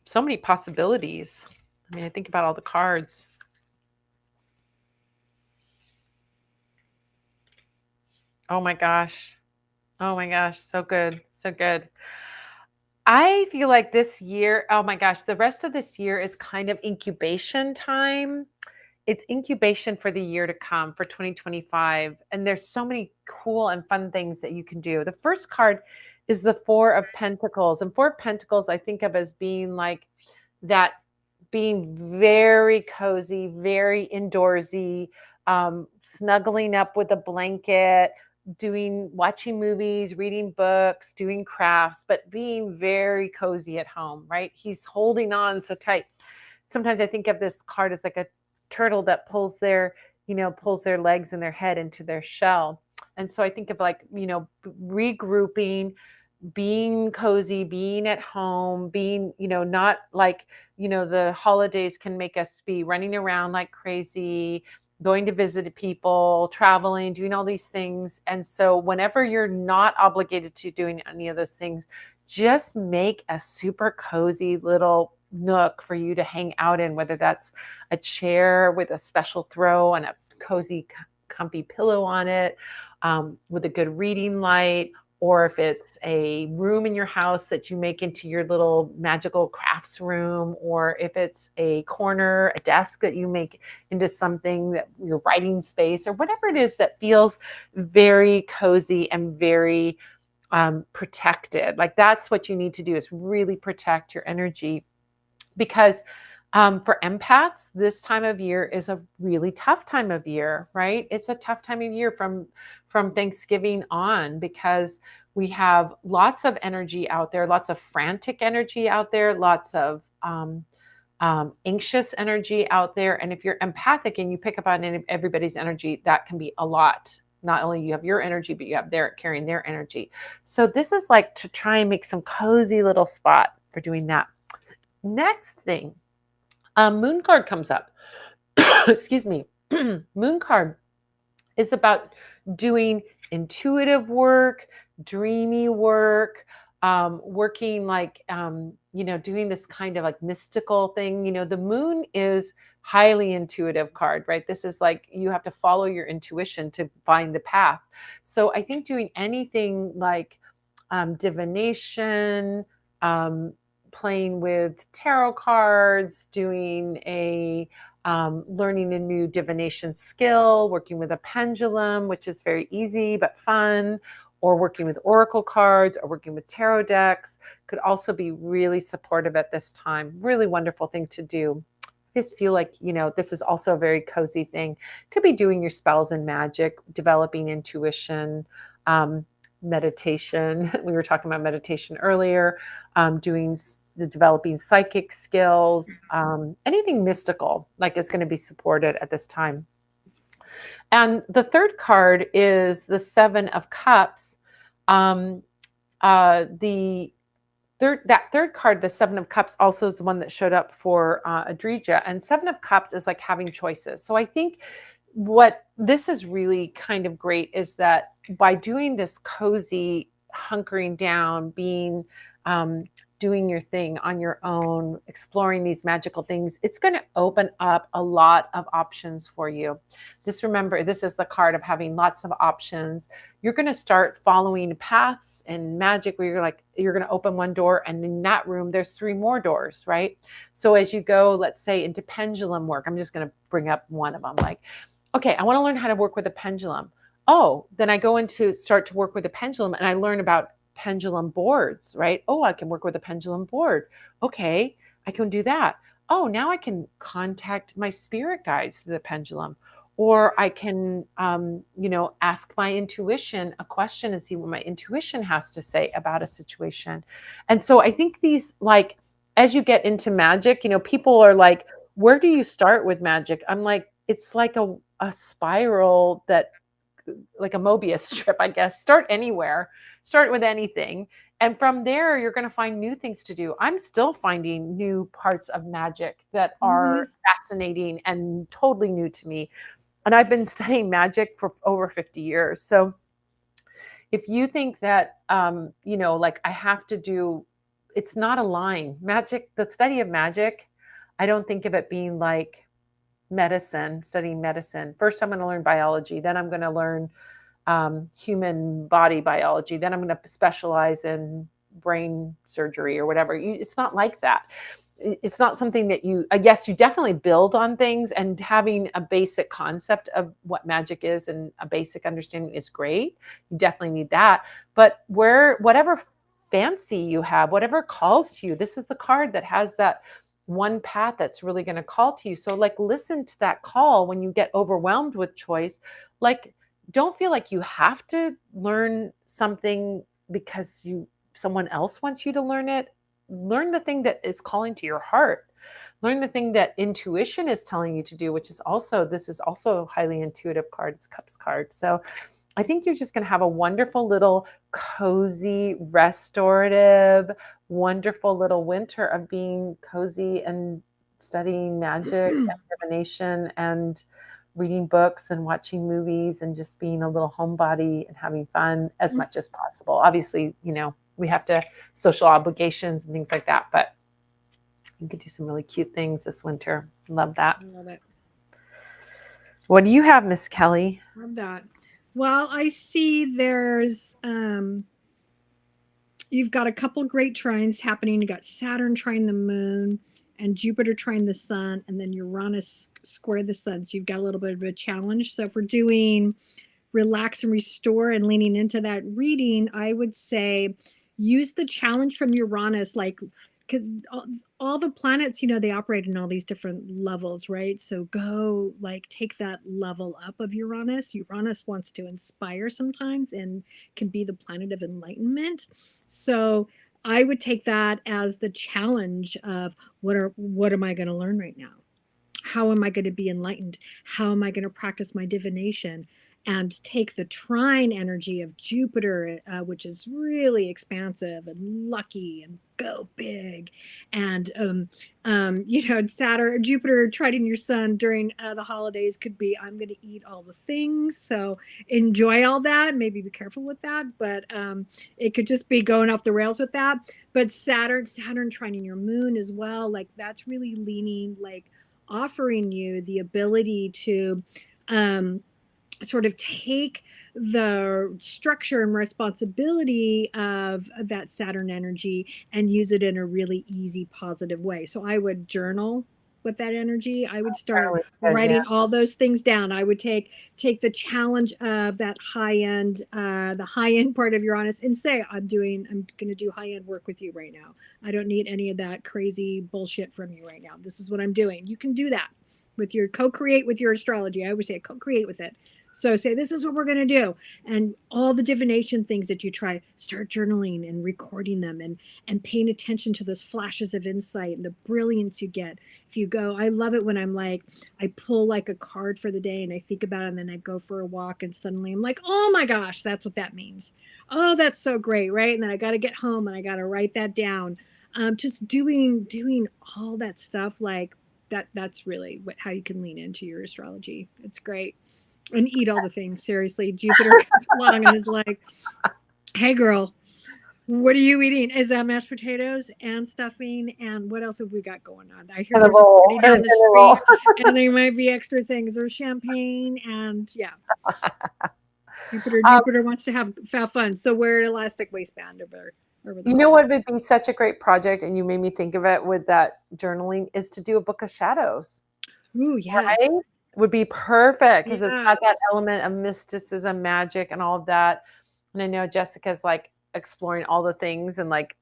So many possibilities. I mean, I think about all the cards. Oh my gosh. Oh my gosh. So good. So good. I feel like this year, oh my gosh, the rest of this year is kind of incubation time. It's incubation for the year to come, for 2025. And there's so many cool and fun things that you can do. The first card is the Four of Pentacles. And Four of Pentacles, I think of as being like that, being very cozy, very indoorsy, snuggling up with a blanket, watching movies, reading books, doing crafts, but being very cozy at home, right? He's holding on so tight. Sometimes I think of this card as like a turtle that pulls their legs and their head into their shell. And so I think of like, regrouping, being cozy, being at home, being, not like, the holidays can make us be running around like crazy, going to visit people, traveling, doing all these things. And so whenever you're not obligated to doing any of those things, just make a super cozy little nook for you to hang out in, whether that's a chair with a special throw and a cozy, comfy pillow on it, with a good reading light, or if it's a room in your house that you make into your little magical crafts room, or if it's a corner, a desk that you make into something that your writing space, or whatever it is that feels very cozy and very protected. Like that's what you need to do, is really protect your energy, because for empaths, this time of year is a really tough time of year, right? It's a tough time of year from Thanksgiving on, because we have lots of energy out there, lots of frantic energy out there, lots of anxious energy out there. And if you're empathic and you pick up on everybody's energy, that can be a lot. Not only you have your energy, but you have their carrying their energy. So this is like to try and make some cozy little spot for doing that. Next thing, moon card comes up. Excuse me. Moon card is about doing intuitive work, dreamy work, working like, doing this kind of like mystical thing. The moon is highly intuitive card, right? This is like you have to follow your intuition to find the path. So I think doing anything like divination, um, playing with tarot cards, doing learning a new divination skill, working with a pendulum, which is very easy but fun, or working with oracle cards, or working with tarot decks could also be really supportive at this time. Really wonderful thing to do. I just feel like, this is also a very cozy thing. Could be doing your spells and magic, developing intuition, meditation. We were talking about meditation earlier, doing the developing psychic skills, anything mystical, like is going to be supported at this time. And the third card is the Seven of Cups. The third card, the Seven of Cups, also is the one that showed up for Adrija. And Seven of Cups is like having choices. So I think what this is really kind of great is that by doing this cozy hunkering down, being doing your thing on your own, exploring these magical things, it's going to open up a lot of options for you. Remember, this is the card of having lots of options. You're going to start following paths in magic where you're going to open one door, and in that room there's 3 more doors, right? So as you go, let's say into pendulum work, I'm just going to bring up one of them. Like, okay, I want to learn how to work with a pendulum. Oh, then I go into start to work with a pendulum, and I learn about pendulum boards, right? Oh, I can work with a pendulum board. Okay, I can do that. Oh, now I can contact my spirit guides through the pendulum. Or I can, ask my intuition a question and see what my intuition has to say about a situation. And so I think these, like, as you get into magic, people are like, where do you start with magic? I'm like, it's like a spiral that, like a Mobius strip, I guess. Start anywhere, start with anything. And from there, you're going to find new things to do. I'm still finding new parts of magic that are Mm-hmm. fascinating and totally new to me. And I've been studying magic for over 50 years. So if you think that, like I have to do, it's not a line. Magic, the study of magic, I don't think of it being like medicine, studying medicine. First, I'm going to learn biology. Then I'm going to learn human body biology. Then I'm going to specialize in brain surgery or whatever. It's not like that. It's not something that I guess you definitely build on things, and having a basic concept of what magic is and a basic understanding is great. You definitely need that. But whatever fancy you have, whatever calls to you, this is the card that has that one path that's really going to call to you. So like listen to that call when you get overwhelmed with choice. Like don't feel like you have to learn something because someone else wants you to learn it. Learn the thing that is calling to your heart. Learn the thing that intuition is telling you to do, which is also, this is also a highly intuitive card. It's Cups card. So I think you're just going to have a wonderful little cozy, restorative, wonderful little winter of being cozy and studying magic and divination and reading books and watching movies and just being a little homebody and having fun as much as possible. Obviously, we have to social obligations and things like that, but you could do some really cute things this winter. Love that. I love it. What do you have, Miss Kelly? Love that. Well, I see there's you've got a couple great trines happening. You got Saturn trine the moon and Jupiter trine the sun, and then Uranus square the sun. So you've got a little bit of a challenge. So if we're doing relax and restore and leaning into that reading, I would say use the challenge from Uranus, like, because all the planets, they operate in all these different levels, right? So go, like, take that level up of Uranus. Uranus wants to inspire sometimes and can be the planet of enlightenment. So I would take that as the challenge of what am I going to learn right now? How am I going to be enlightened? How am I going to practice my divination? And take the trine energy of Jupiter, which is really expansive and lucky and go big. And, Saturn, Jupiter trining your sun during the holidays could be, I'm going to eat all the things. So enjoy all that. Maybe be careful with that. But it could just be going off the rails with that. But Saturn trining your moon as well. Like, that's really leaning, like, offering you the ability to sort of take the structure and responsibility of that Saturn energy and use it in a really easy, positive way. So I would journal with that energy. I would start writing all those things down. I would take the challenge of that the high end part of Uranus, and say, I'm going to do high end work with you right now. I don't need any of that crazy bullshit from you right now. This is what I'm doing. You can do that with your co-create with your astrology. I always say co-create with it. So say, this is what we're going to do. And all the divination things that you try, start journaling and recording them, and paying attention to those flashes of insight and the brilliance you get. If you go, I love it when I'm like, I pull like a card for the day and I think about it, and then I go for a walk and suddenly I'm like, oh my gosh, that's what that means. Oh, that's so great, right? And then I got to get home and I got to write that down. Just doing all that stuff, like that's really how you can lean into your astrology. It's great. And eat all the things. Seriously, Jupiter comes along and is like, hey girl, what are you eating? Is that mashed potatoes and stuffing? And what else have we got going on? I hear there's a party down the street and there might be extra things. There's champagne and yeah. Jupiter wants to have fun. So wear an elastic waistband over the You know what would be such a great project, and you made me think of it with that journaling, is to do a book of shadows. Ooh, yes. Right? Would be perfect because it's got that element of mysticism, magic, and all of that. And I know Jessica's like exploring all the things and like,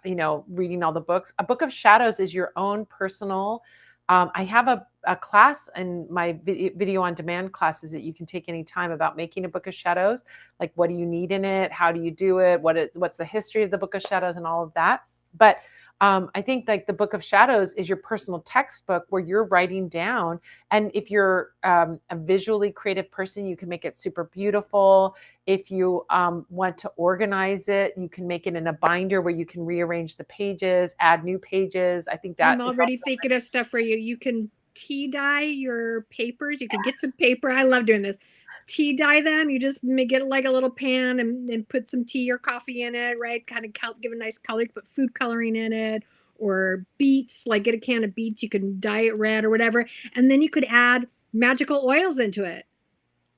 reading all the books. A book of shadows is your own personal. I have a class in my video on demand classes that you can take anytime about making a book of shadows. Like, what do you need in it? How do you do it? What's the history of the book of shadows and all of that? But I think like the book of shadows is your personal textbook where you're writing down. And if you're a visually creative person, you can make it super beautiful. If you want to organize it, you can make it in a binder where you can rearrange the pages, add new pages. I think that I'm already thinking of stuff for you. You can tea dye your papers. You can get some paper. I love doing this. Tea dye them. You just get like a little pan and put some tea or coffee in it, right? Kind of give a nice color. You can put food coloring in it, or beets, like get a can of beets. You can dye it red or whatever. And then you could add magical oils into it.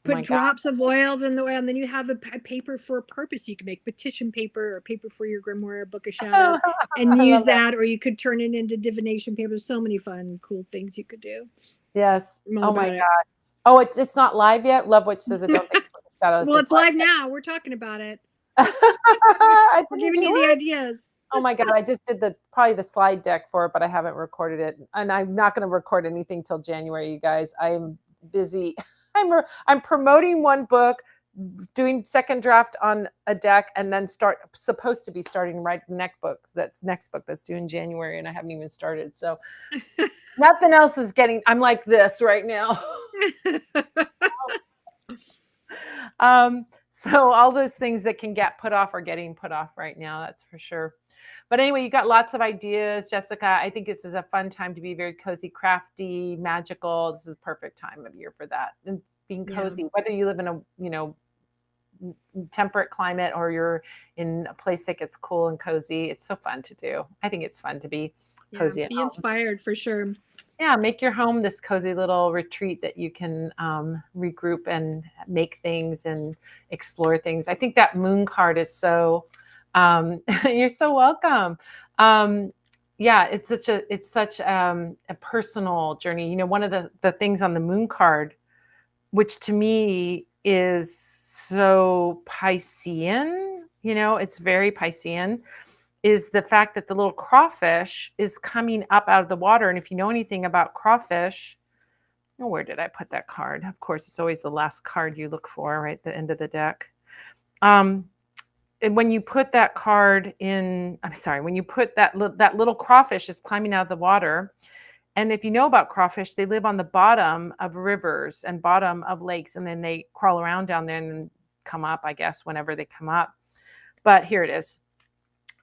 Put drops of oils in the oil, and then you have a paper for a purpose. You can make petition paper or paper for your grimoire, book of shadows, and use that. Or you could turn it into divination paper. There's so many fun, cool things you could do. Yes. Oh my gosh. Oh, it's not live yet? Love Witch says it. Don't think shadows. Well, it's live now. We're talking about it. We're giving you the ideas. Oh my God. I just did probably the slide deck for it, but I haven't recorded it. And I'm not going to record anything till January, you guys. I'm busy. I'm promoting one book, doing second draft on a deck, and then supposed to be starting writing next book that's due in January, and I haven't even started. So nothing else is I'm like this right now. So all those things that can get put off are getting put off right now, that's for sure. But anyway, you got lots of ideas, Jessica. I think this is a fun time to be very cozy, crafty, magical. This is a perfect time of year for that. And being cozy, Yeah. whether you live in a, temperate climate or you're in a place that gets cool and cozy, it's so fun to do. I think it's fun to be Yeah. cozy at Be home. inspired for sure. Yeah, make your home this cozy little retreat that you can regroup and make things and explore things. I think that moon card is so, you're so welcome. Yeah, it's such a personal journey. One of the things on the moon card, which to me is so Piscean, it's very Piscean, is the fact that the little crawfish is coming up out of the water. And if you know anything about crawfish, where did I put that card? Of course, it's always the last card you look for, right at the end of the deck. And when you put that card in, when you put that little crawfish is climbing out of the water. And if you know about crawfish, they live on the bottom of rivers and bottom of lakes, and then they crawl around down there and then come up, I guess, whenever they come up. But here it is.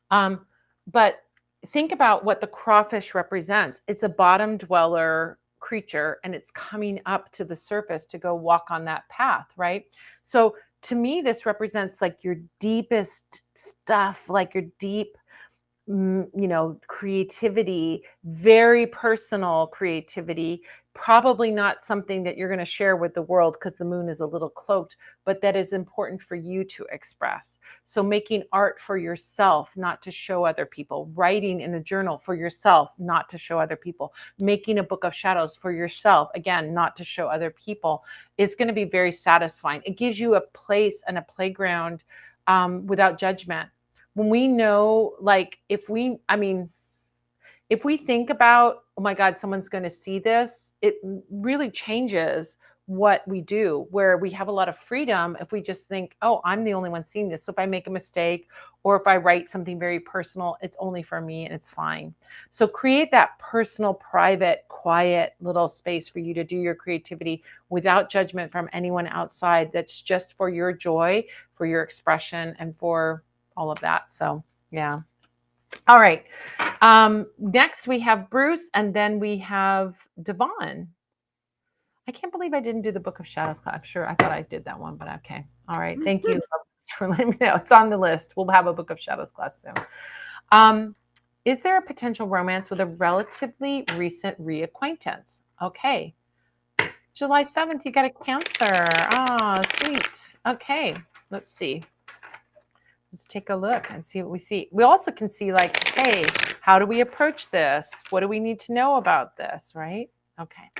But think about what the crawfish represents. It's a bottom dweller creature, and it's coming up to the surface to go walk on that path, right? So to me, this represents like your deepest stuff, like your deep, creativity, very personal creativity, probably not something that you're going to share with the world because the moon is a little cloaked, but that is important for you to express. So making art for yourself, not to show other people, writing in a journal for yourself, not to show other people, making a book of shadows for yourself, again, not to show other people, is going to be very satisfying. It gives you a place and a playground without judgment. When we know, like, if we think about, oh my God, someone's going to see this, it really changes what we do, where we have a lot of freedom if we just think, oh, I'm the only one seeing this. So if I make a mistake or if I write something very personal, it's only for me and it's fine. So create that personal, private, quiet little space for you to do your creativity without judgment from anyone outside. That's just for your joy, for your expression, and for all of that. So, yeah. All right. Next we have Bruce, and then we have Devon. I can't believe I didn't do the Book of Shadows class. I'm sure I thought I did that one, but okay. All right. Thank you for letting me know. It's on the list. We'll have a Book of Shadows class soon. Is there a potential romance with a relatively recent reacquaintance? Okay. July 7th, you got a Cancer. Ah, sweet. Okay. Let's see. Let's take a look and see what we see. We also can see, like, hey, how do we approach this? What do we need to know about this, right? Okay.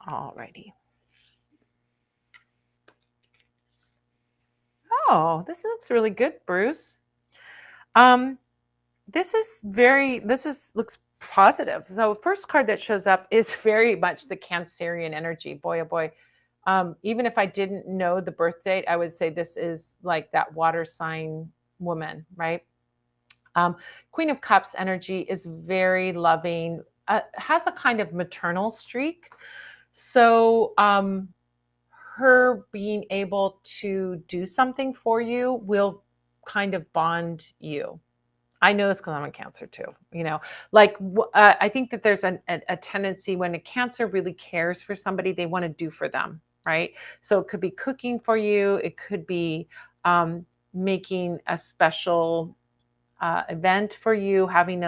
All righty. Oh, this looks really good, Bruce. This looks positive. So first card that shows up is very much the Cancerian energy. Boy, oh boy. Even if I didn't know the birth date, I would say this is like that water sign woman, right? Queen of Cups energy is very loving, has a kind of maternal streak. So her being able to do something for you will kind of bond you. I know this because I'm a Cancer too. I think that there's a tendency when a Cancer really cares for somebody, they want to do for them, right? So it could be cooking for you. It could be making a special event for you, having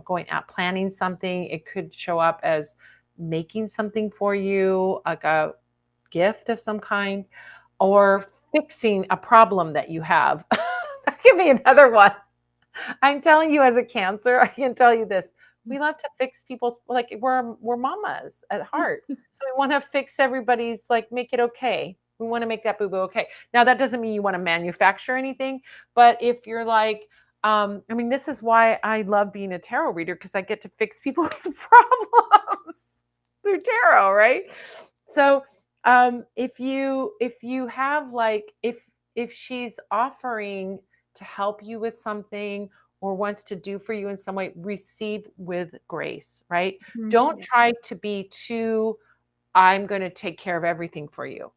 going out planning something. It could show up as making something for you, like a gift of some kind, or fixing a problem that you have. That could be another one. I'm telling you, as a Cancer, I can tell you this. We love to fix people's, like, we're mamas at heart. So we want to fix everybody's, like, make it okay. We want to make that boo-boo okay. Now, that doesn't mean you want to manufacture anything, but if you're like, I mean, this is why I love being a tarot reader, because I get to fix people's problems through tarot, right? So, if you have like if she's offering to help you with something or wants to do for you in some way, receive with grace, right? Mhm. Don't Yeah. try to be too, I'm going to take care of everything for you.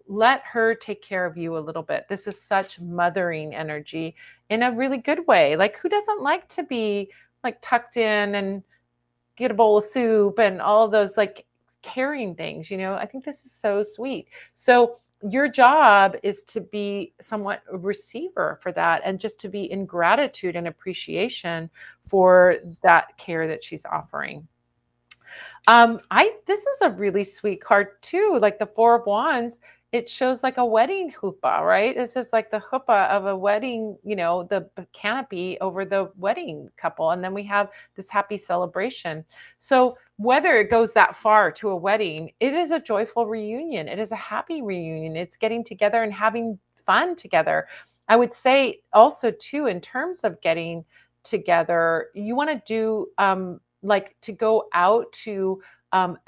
Let her take care of you a little bit. This is such mothering energy in a really good way. Like, who doesn't like to be like tucked in and get a bowl of soup and all of those like caring things, I think this is so sweet. So your job is to be somewhat a receiver for that, and just to be in gratitude and appreciation for that care that she's offering. I This is a really sweet card too. Like the Four of Wands, it shows like a wedding chuppah, right? It's just like the chuppah of a wedding, the canopy over the wedding couple, and then we have this happy celebration. So whether it goes that far to a wedding, it is a joyful reunion. It is a happy reunion. It's getting together and having fun together. I would say also too, in terms of getting together, you want to do like to go out to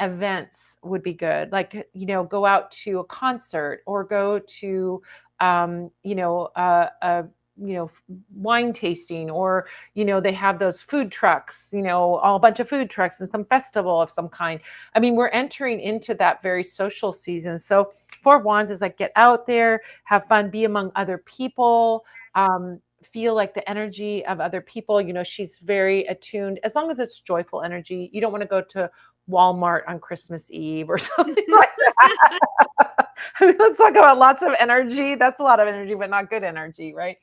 events would be good. Like, go out to a concert or go to, um, you know, a you know, wine tasting, or, they have those food trucks, all a bunch of food trucks and some festival of some kind. I mean, we're entering into that very social season. So Four of Wands is like, get out there, have fun, be among other people, feel like the energy of other people. She's very attuned, as long as it's joyful energy. You don't want to go to Walmart on Christmas Eve or something like that. I mean, let's talk about lots of energy. That's a lot of energy, but not good energy, right?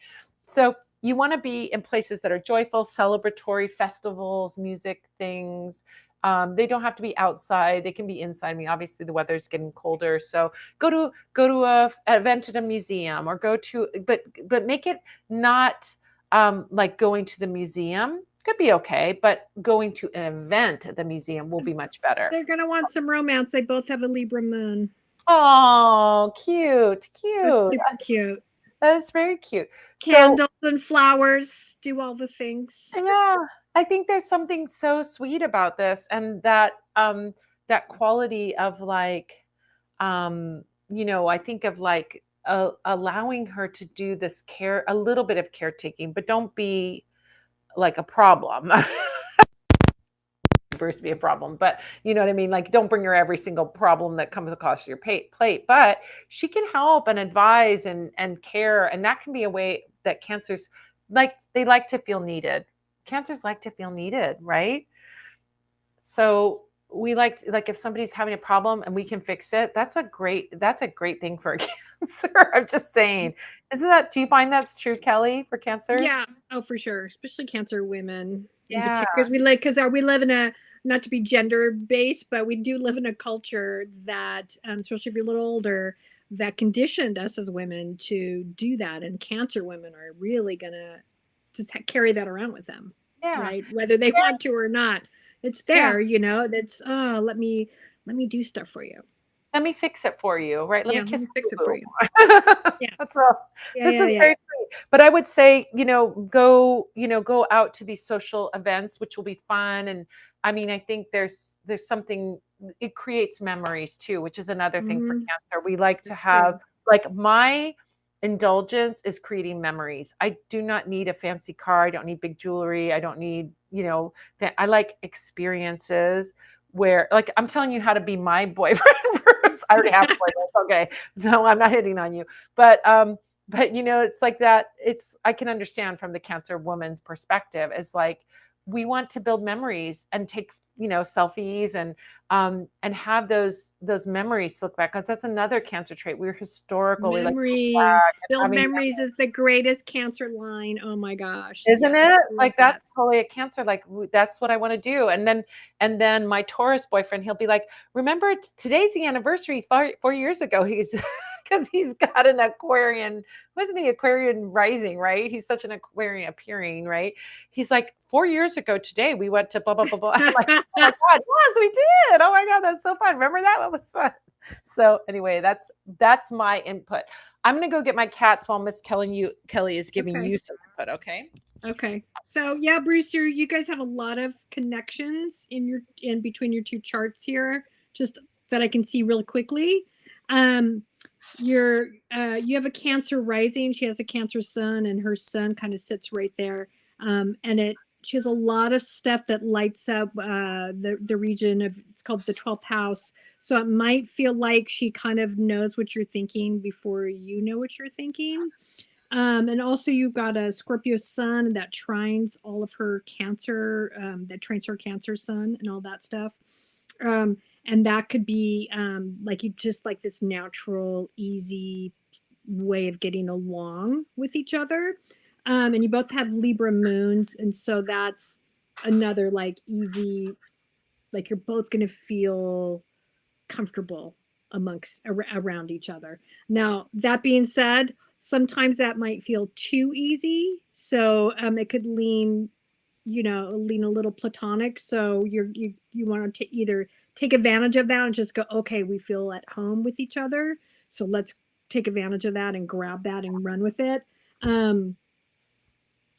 So you want to be in places that are joyful, celebratory, festivals, music things. They don't have to be outside; they can be inside. I mean, obviously the weather's getting colder, so go to a event at a museum, or go to, but make it not like going to the museum. Could be okay, but going to an event at the museum will be much better. They're gonna want some romance. They both have a Libra moon. Oh, cute, That's cute. super cute. That is very cute. So, Candles and flowers, do all the things. yeah, I think there's something so sweet about this, and that quality of like, I think of like allowing her to do this care, a little bit of caretaking, but don't be like a problem. Bruce be a problem, but you know what I mean? Like, don't bring her every single problem that comes across your plate, but she can help and advise and care. And that can be a way that cancers, like, they like to feel needed. Cancers like to feel needed, right? So we like if somebody's having a problem and we can fix it, that's a great thing for a cancer. I'm just saying. Do you find that's true, Kelly, for cancers? Yeah. Oh, for sure. Especially Cancer women in Yeah. particular. Because we live in a, not to be gender based, but we do live in a culture that, especially if you're a little older, that conditioned us as women to do that. And Cancer women are really gonna just carry that around with them, Yeah. right? Whether they want to or not, it's Yeah. there. That's, oh, let me do stuff for you. Let me fix it for you, right? Let me Yeah, let kiss me fix you, it for boo. you. Yeah, That's all. yeah, This yeah, is yeah. very sweet. But I would say, go out to these social events, which will be fun. And I mean, I think there's something, it creates memories too, which is another thing for Mm-hmm. cancer. We like to That's have, true. like, my indulgence is creating memories. I do not need a fancy car. I don't need big jewelry. I don't need, I like experiences where, like, I'm telling you how to be my boyfriend first. I already have a boyfriend. Okay. No, I'm not hitting on you. But it's like that. I can understand from the cancer woman's perspective, is like, we want to build memories and take, selfies, and have those memories to look back, because that's another cancer trait. We're historical. We like to look back Memories. and Build having, memories is the greatest Cancer line. Oh my gosh. isn't Yes. it? I love Like, that. that's totally a cancer. Like, that's what I want to do. And then my Taurus boyfriend, he'll be like, "Remember, today's the anniversary 4 years ago." He's because he's got an Aquarian, wasn't he? Aquarian rising, right? He's such an Aquarian appearing, right? He's like, 4 years ago today, we went to blah blah blah blah. I'm like, oh my god, yes, we did. Oh my god, that's so fun. Remember that? That was fun. So anyway, that's my input. I'm gonna go get my cats while Kelly is giving Okay. you some input. Okay. Okay. So yeah, Bruce, you guys have a lot of connections in between your two charts here, just that I can see real quickly. Um, you have a Cancer rising. She has a Cancer sun, and her sun kind of sits right there. And it she has a lot of stuff that lights up the region of, it's called the 12th house. So it might feel like she kind of knows what you're thinking before you know what you're thinking. And also you've got a Scorpio sun that trines all of her Cancer, that trines her Cancer sun and all that stuff. And that could be like you just like this natural, easy way of getting along with each other. And you both have Libra moons, and so that's another like easy, like you're both going to feel comfortable around each other. Now, that being said, sometimes that might feel too easy, so it could lean a little platonic. So you want to either take advantage of that and just go, okay, we feel at home with each other, so let's take advantage of that and grab that and run with it. Um,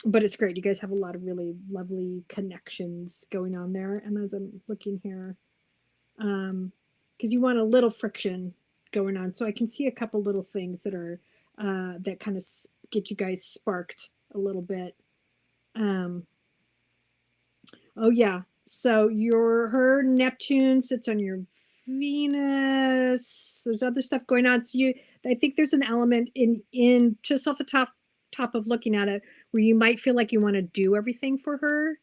but it's great. You guys have a lot of really lovely connections going on there. And as I'm looking here, because you want a little friction going on. So I can see a couple little things that are that kind of get you guys sparked a little bit. Um, oh yeah. So her Neptune sits on your Venus. There's other stuff going on. So I think there's an element in just off the top of looking at it where you might feel like you want to do everything for her.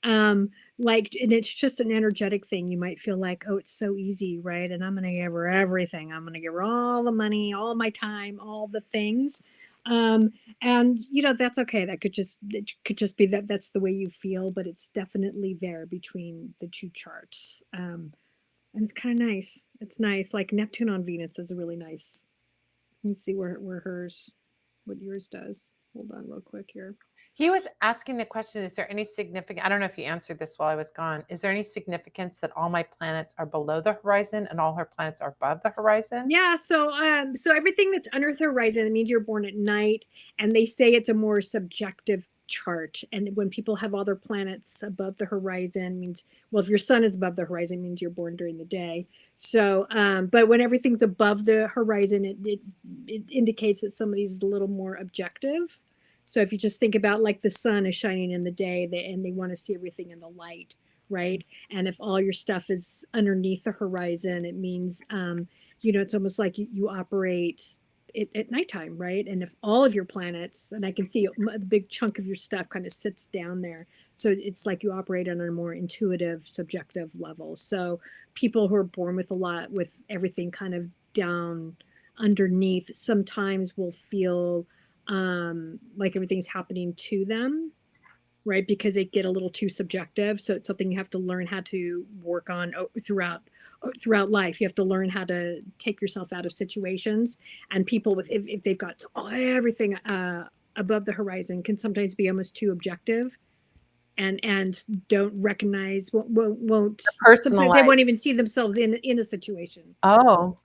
um like, and it's just an energetic thing. You might feel like, oh, it's so easy, right? And I'm going to give her everything. I'm going to give her all the money, all my time, all the things. And that's okay. It could just be that that's the way you feel, but it's definitely there between the two charts. And it's kind of nice. It's nice. Like Neptune on Venus is a really nice. Let's see where hers, what yours does. Hold on real quick here. He was asking the question, is there any significant, I don't know if you answered this while I was gone. Is there any significance that all my planets are below the horizon and all her planets are above the horizon? Yeah, so everything that's under the horizon, it means you're born at night, and they say it's a more subjective chart. And when people have all their planets above the horizon, means, well, if your sun is above the horizon, it means you're born during the day. So, but when everything's above the horizon, it indicates that somebody's a little more objective. So if you just think about like the sun is shining in the day, and they want to see everything in the light, right? And if all your stuff is underneath the horizon, it means it's almost like you operate it at nighttime, right? And if all of your planets, and I can see the big chunk of your stuff kind of sits down there, so it's like you operate on a more intuitive, subjective level. So people who are born with everything kind of down underneath sometimes will feel like everything's happening to them, right? Because they get a little too subjective. So it's something you have to learn how to work on throughout life. You have to learn how to take yourself out of situations. And people if they've got everything above the horizon can sometimes be almost too objective, and don't recognize, won't The personal sometimes they life. won't even see themselves in a situation, Oh,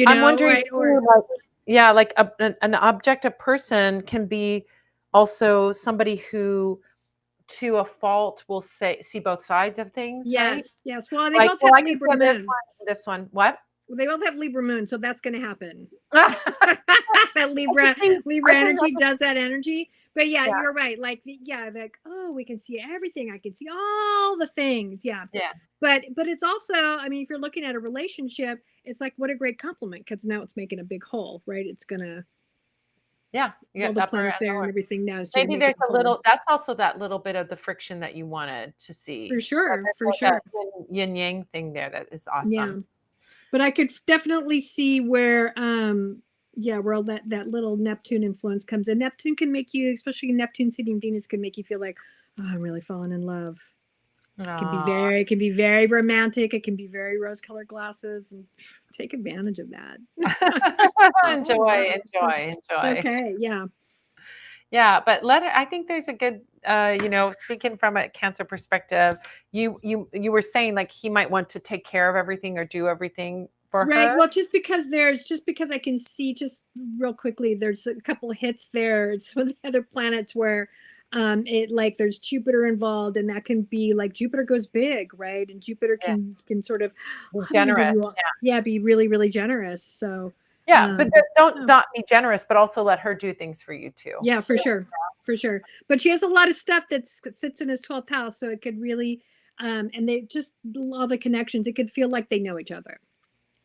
I'm wondering right? Or too, like, yeah, like an objective person can be also somebody who, to a fault, will see both sides of things, right? yes, yes. Well, they Like, both well, have I can Libra feel this one moons. and this one. What? Well, they both have Libra moon, so that's going to happen. I That can Libra see. Libra I can. energy does that energy. But yeah, Yeah. you're right. Like, yeah, like, oh, we can see everything. I can see all the things. Yeah. Yeah. But it's also, I mean, if you're looking at a relationship, it's like, what a great compliment, because now it's making a big hole, right? It's gonna, Yeah. You all got the upper planets and there and lower. everything now, so you're Maybe making there's a a hole. little, that's also that little bit of the friction that you wanted to see. For sure, for That sure. yin yang thing there, that is Yeah. awesome. But I could definitely see where yeah, where all that little Neptune influence comes in. Neptune can make you, especially Neptune sitting Venus, can make you feel like, oh, I'm really falling in love. Oh, It can be very romantic. It can be very rose-colored glasses, and take advantage of that. Always, enjoy, always. enjoy, It's enjoy. okay. Yeah. Yeah, but I think there's a good, speaking from a Cancer perspective, you were saying like he might want to take care of everything or do everything for Right. her. Well, just because I can see just real quickly, there's a couple of hits there. It's with the other planets where It like there's Jupiter involved, and that can be like Jupiter goes big, right? And Jupiter Yeah. can sort of, Be I'm gonna give generous. you all, yeah, be really, really generous. So Yeah, but um don't oh, not be generous, but also let her do things for you too. yeah, for sure. For sure. But she has a lot of stuff that sits in his 12th house, so it could really and they just all the connections, it could feel like they know each other.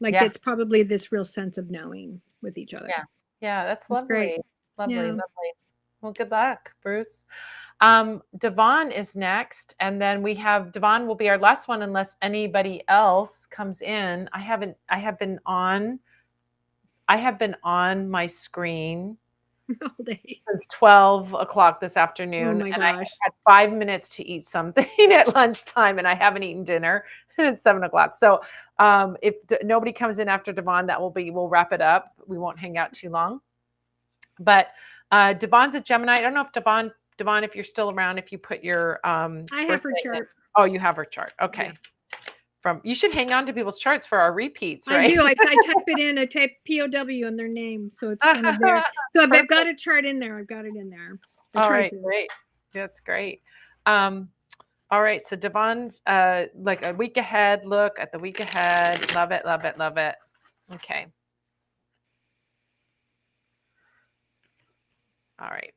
Like Yeah, it's probably this real sense of knowing with each other. yeah, yeah. That's It's great. lovely, lovely, Yeah. lovely. Well, good luck, Bruce. Devon is next, and then we have Devon will be our last one unless anybody else comes in. I have been on. I have been on my screen All day. since 12 o'clock this Oh afternoon, my and I gosh. had 5 minutes to eat something at lunchtime, and I haven't eaten dinner, and it's 7 o'clock. So, if nobody comes in after Devon, we'll wrap it up. We won't hang out too long. But Devon's a Gemini. I don't know if Devon, if you're still around, if you put your I have her birthday in. chart. Oh, you have her chart. Yeah. Okay. You should hang on to people's charts for our repeats, I right? do. I type it in. I type POW in their name, so it's kind of there. So if I've got Perfect. a chart in there, I've got it in there. I All try right, to. great. That's great. Um, all right, so Devon's like a week ahead. Look at the week ahead. Love it, love it, love it. Okay. All right.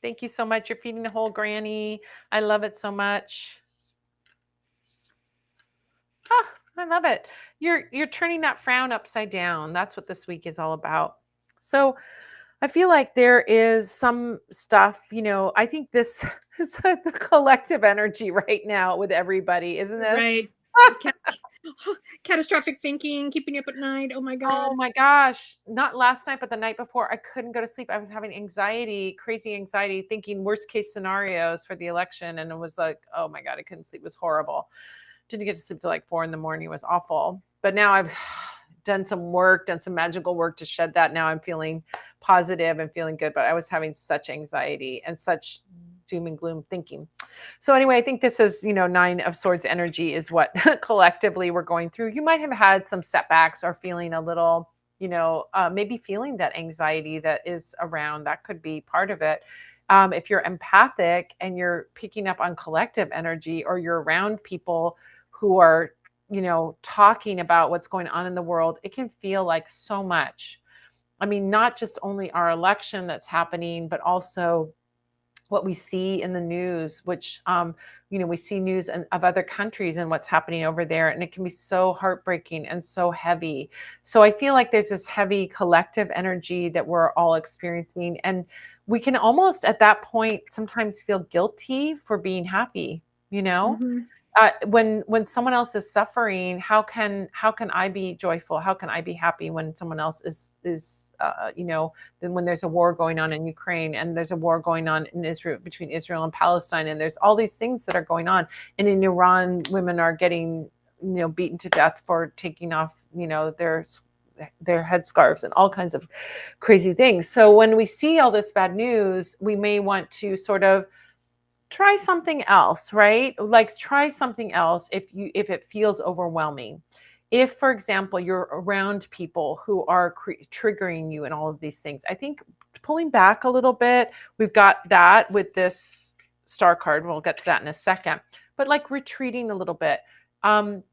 Thank you so much. You're feeding the whole granny. I love it so much. Ah, I love it. You're turning that frown upside down. That's what this week is all about. So I feel like there is some stuff, I think this is the collective energy right now with everybody, isn't this? Right. Catastrophic thinking, keeping you up at night. Oh my Oh God. my gosh. Not last night, but the night before, I couldn't go to sleep. I was having anxiety, crazy anxiety, thinking worst case scenarios for the election. And it was like, oh my God, I couldn't sleep. It was horrible. Didn't get to sleep till like 4 in the morning. It was awful. But now I've done some magical work to shed that. Now I'm feeling positive and feeling good. But I was having such anxiety and such doom and gloom thinking. So anyway, I think this is, Nine of Swords energy is what collectively we're going through. You might have had some setbacks or feeling a little, maybe feeling that anxiety that is around. That could be part of it. If you're empathic and you're picking up on collective energy, or you're around people who are, talking about what's going on in the world, it can feel like so much. I mean, not just only our election that's happening, but also what we see in the news, which we see news of other countries and what's happening over there, and it can be so heartbreaking and so heavy. So I feel like there's this heavy collective energy that we're all experiencing, and we can almost at that point sometimes feel guilty for being happy. You know, Hmm. when someone else is suffering, how can I be joyful? How can I be happy when someone else is then when there's a war going on in Ukraine, and there's a war going on in Israel, between Israel and Palestine, and there's all these things that are going on, and in Iran women are getting beaten to death for taking off their headscarves and all kinds of crazy things. So when we see all this bad news, we may want to sort of try something else, right? Like try something else if it feels overwhelming. If, for example, you're around people who are triggering you and all of these things, I think pulling back a little bit, we've got that with this star card. We'll get to that in a second. But like retreating a little bit, um,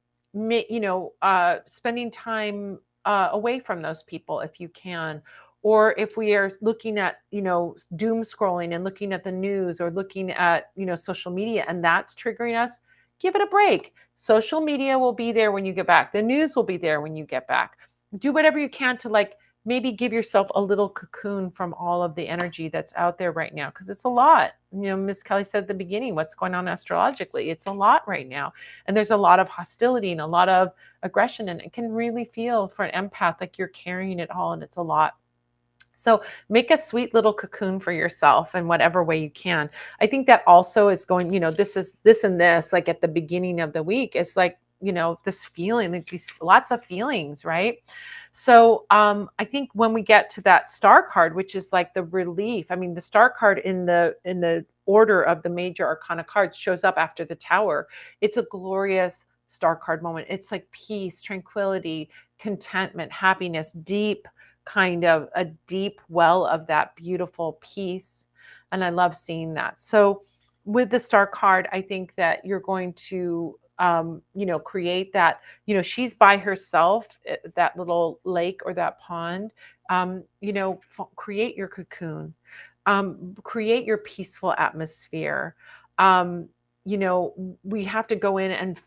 spending time away from those people if you can, or if we are looking at doom scrolling and looking at the news, or looking at social media, and that's triggering us, give it a break. Social media will be there when you get back, the news will be there when you get back. Do whatever you can to like maybe give yourself a little cocoon from all of the energy that's out there right now, because it's a lot. Miss Kelly said at the beginning, what's going on astrologically, it's a lot right now, and there's a lot of hostility and a lot of aggression, and it can really feel for an empath like you're carrying it all, and it's a lot. So make a sweet little cocoon for yourself in whatever way you can. I think that also is going, this is this and this, like at the beginning of the week, it's like, this feeling, like these lots of feelings, right? So I think when we get to that star card, which is like the relief, I mean, the star card in the order of the major arcana cards shows up after the tower. It's a glorious star card moment. It's like peace, tranquility, contentment, happiness, deep kind of a deep well of that beautiful peace, And I love seeing that. So with the star card, I think that you're going to create that, she's by herself at that little lake or that pond. Create your cocoon, create your peaceful atmosphere. um, we have to go in and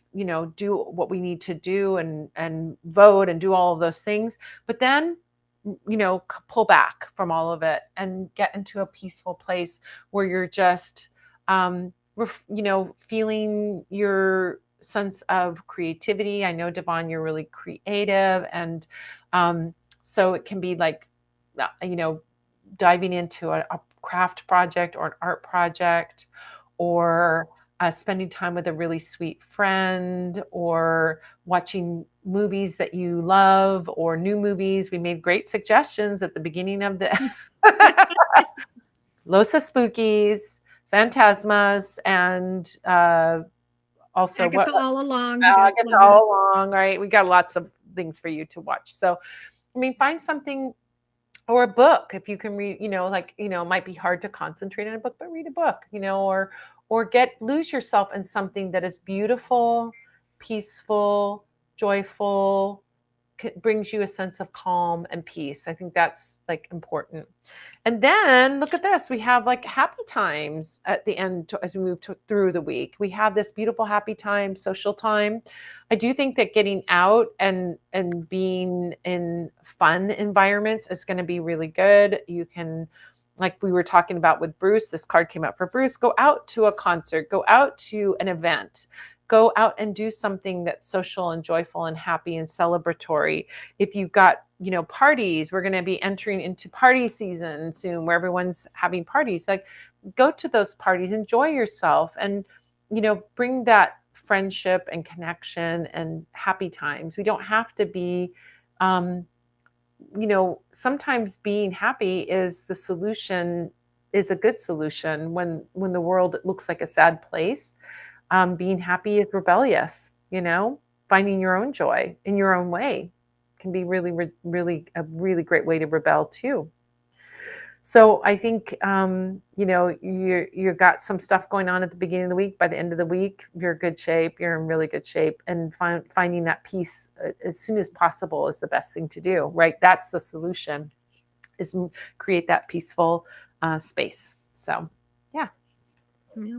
do what we need to do, and vote and do all of those things, but then pull back from all of it and get into a peaceful place where you're just feeling your sense of creativity. I know, Devon, you're really creative, and so it can be like diving into a craft project or an art project, or spending time with a really sweet friend, or watching movies that you love, or new movies. We made great suggestions at the beginning of the Losa Spookies, Phantasmas, and also Agatha what all along. You guys Agatha love that. All Along, right? We got lots of things for you to watch. So, I mean, find something, or a book if you can read, it might be hard to concentrate on a book, but read a book, or get lose yourself in something that is beautiful, peaceful, joyful, brings you a sense of calm and peace. I think that's like important. And then look at this. We have like happy times at the end as we move through the week. We have this beautiful happy time, social time. I do think that getting out and being in fun environments is going to be really good. You can, like we were talking about with Bruce, this card came out for Bruce, go out to a concert, go out to an event, go out and do something that's social and joyful and happy and celebratory. If you've got, parties, we're going to be entering into party season soon where everyone's having parties. Like, go to those parties, enjoy yourself, and, bring that friendship and connection and happy times. We don't have to be, sometimes being happy is the solution, is a good solution when the world looks like a sad place. Being happy is rebellious, finding your own joy in your own way can be really, really a really great way to rebel too. So I think, you got some stuff going on at the beginning of the week. By the end of the week, you're in good shape. You're in really good shape, and finding that peace as soon as possible is the best thing to do. Right? That's the solution. Is create that peaceful space. So, yeah. Yeah.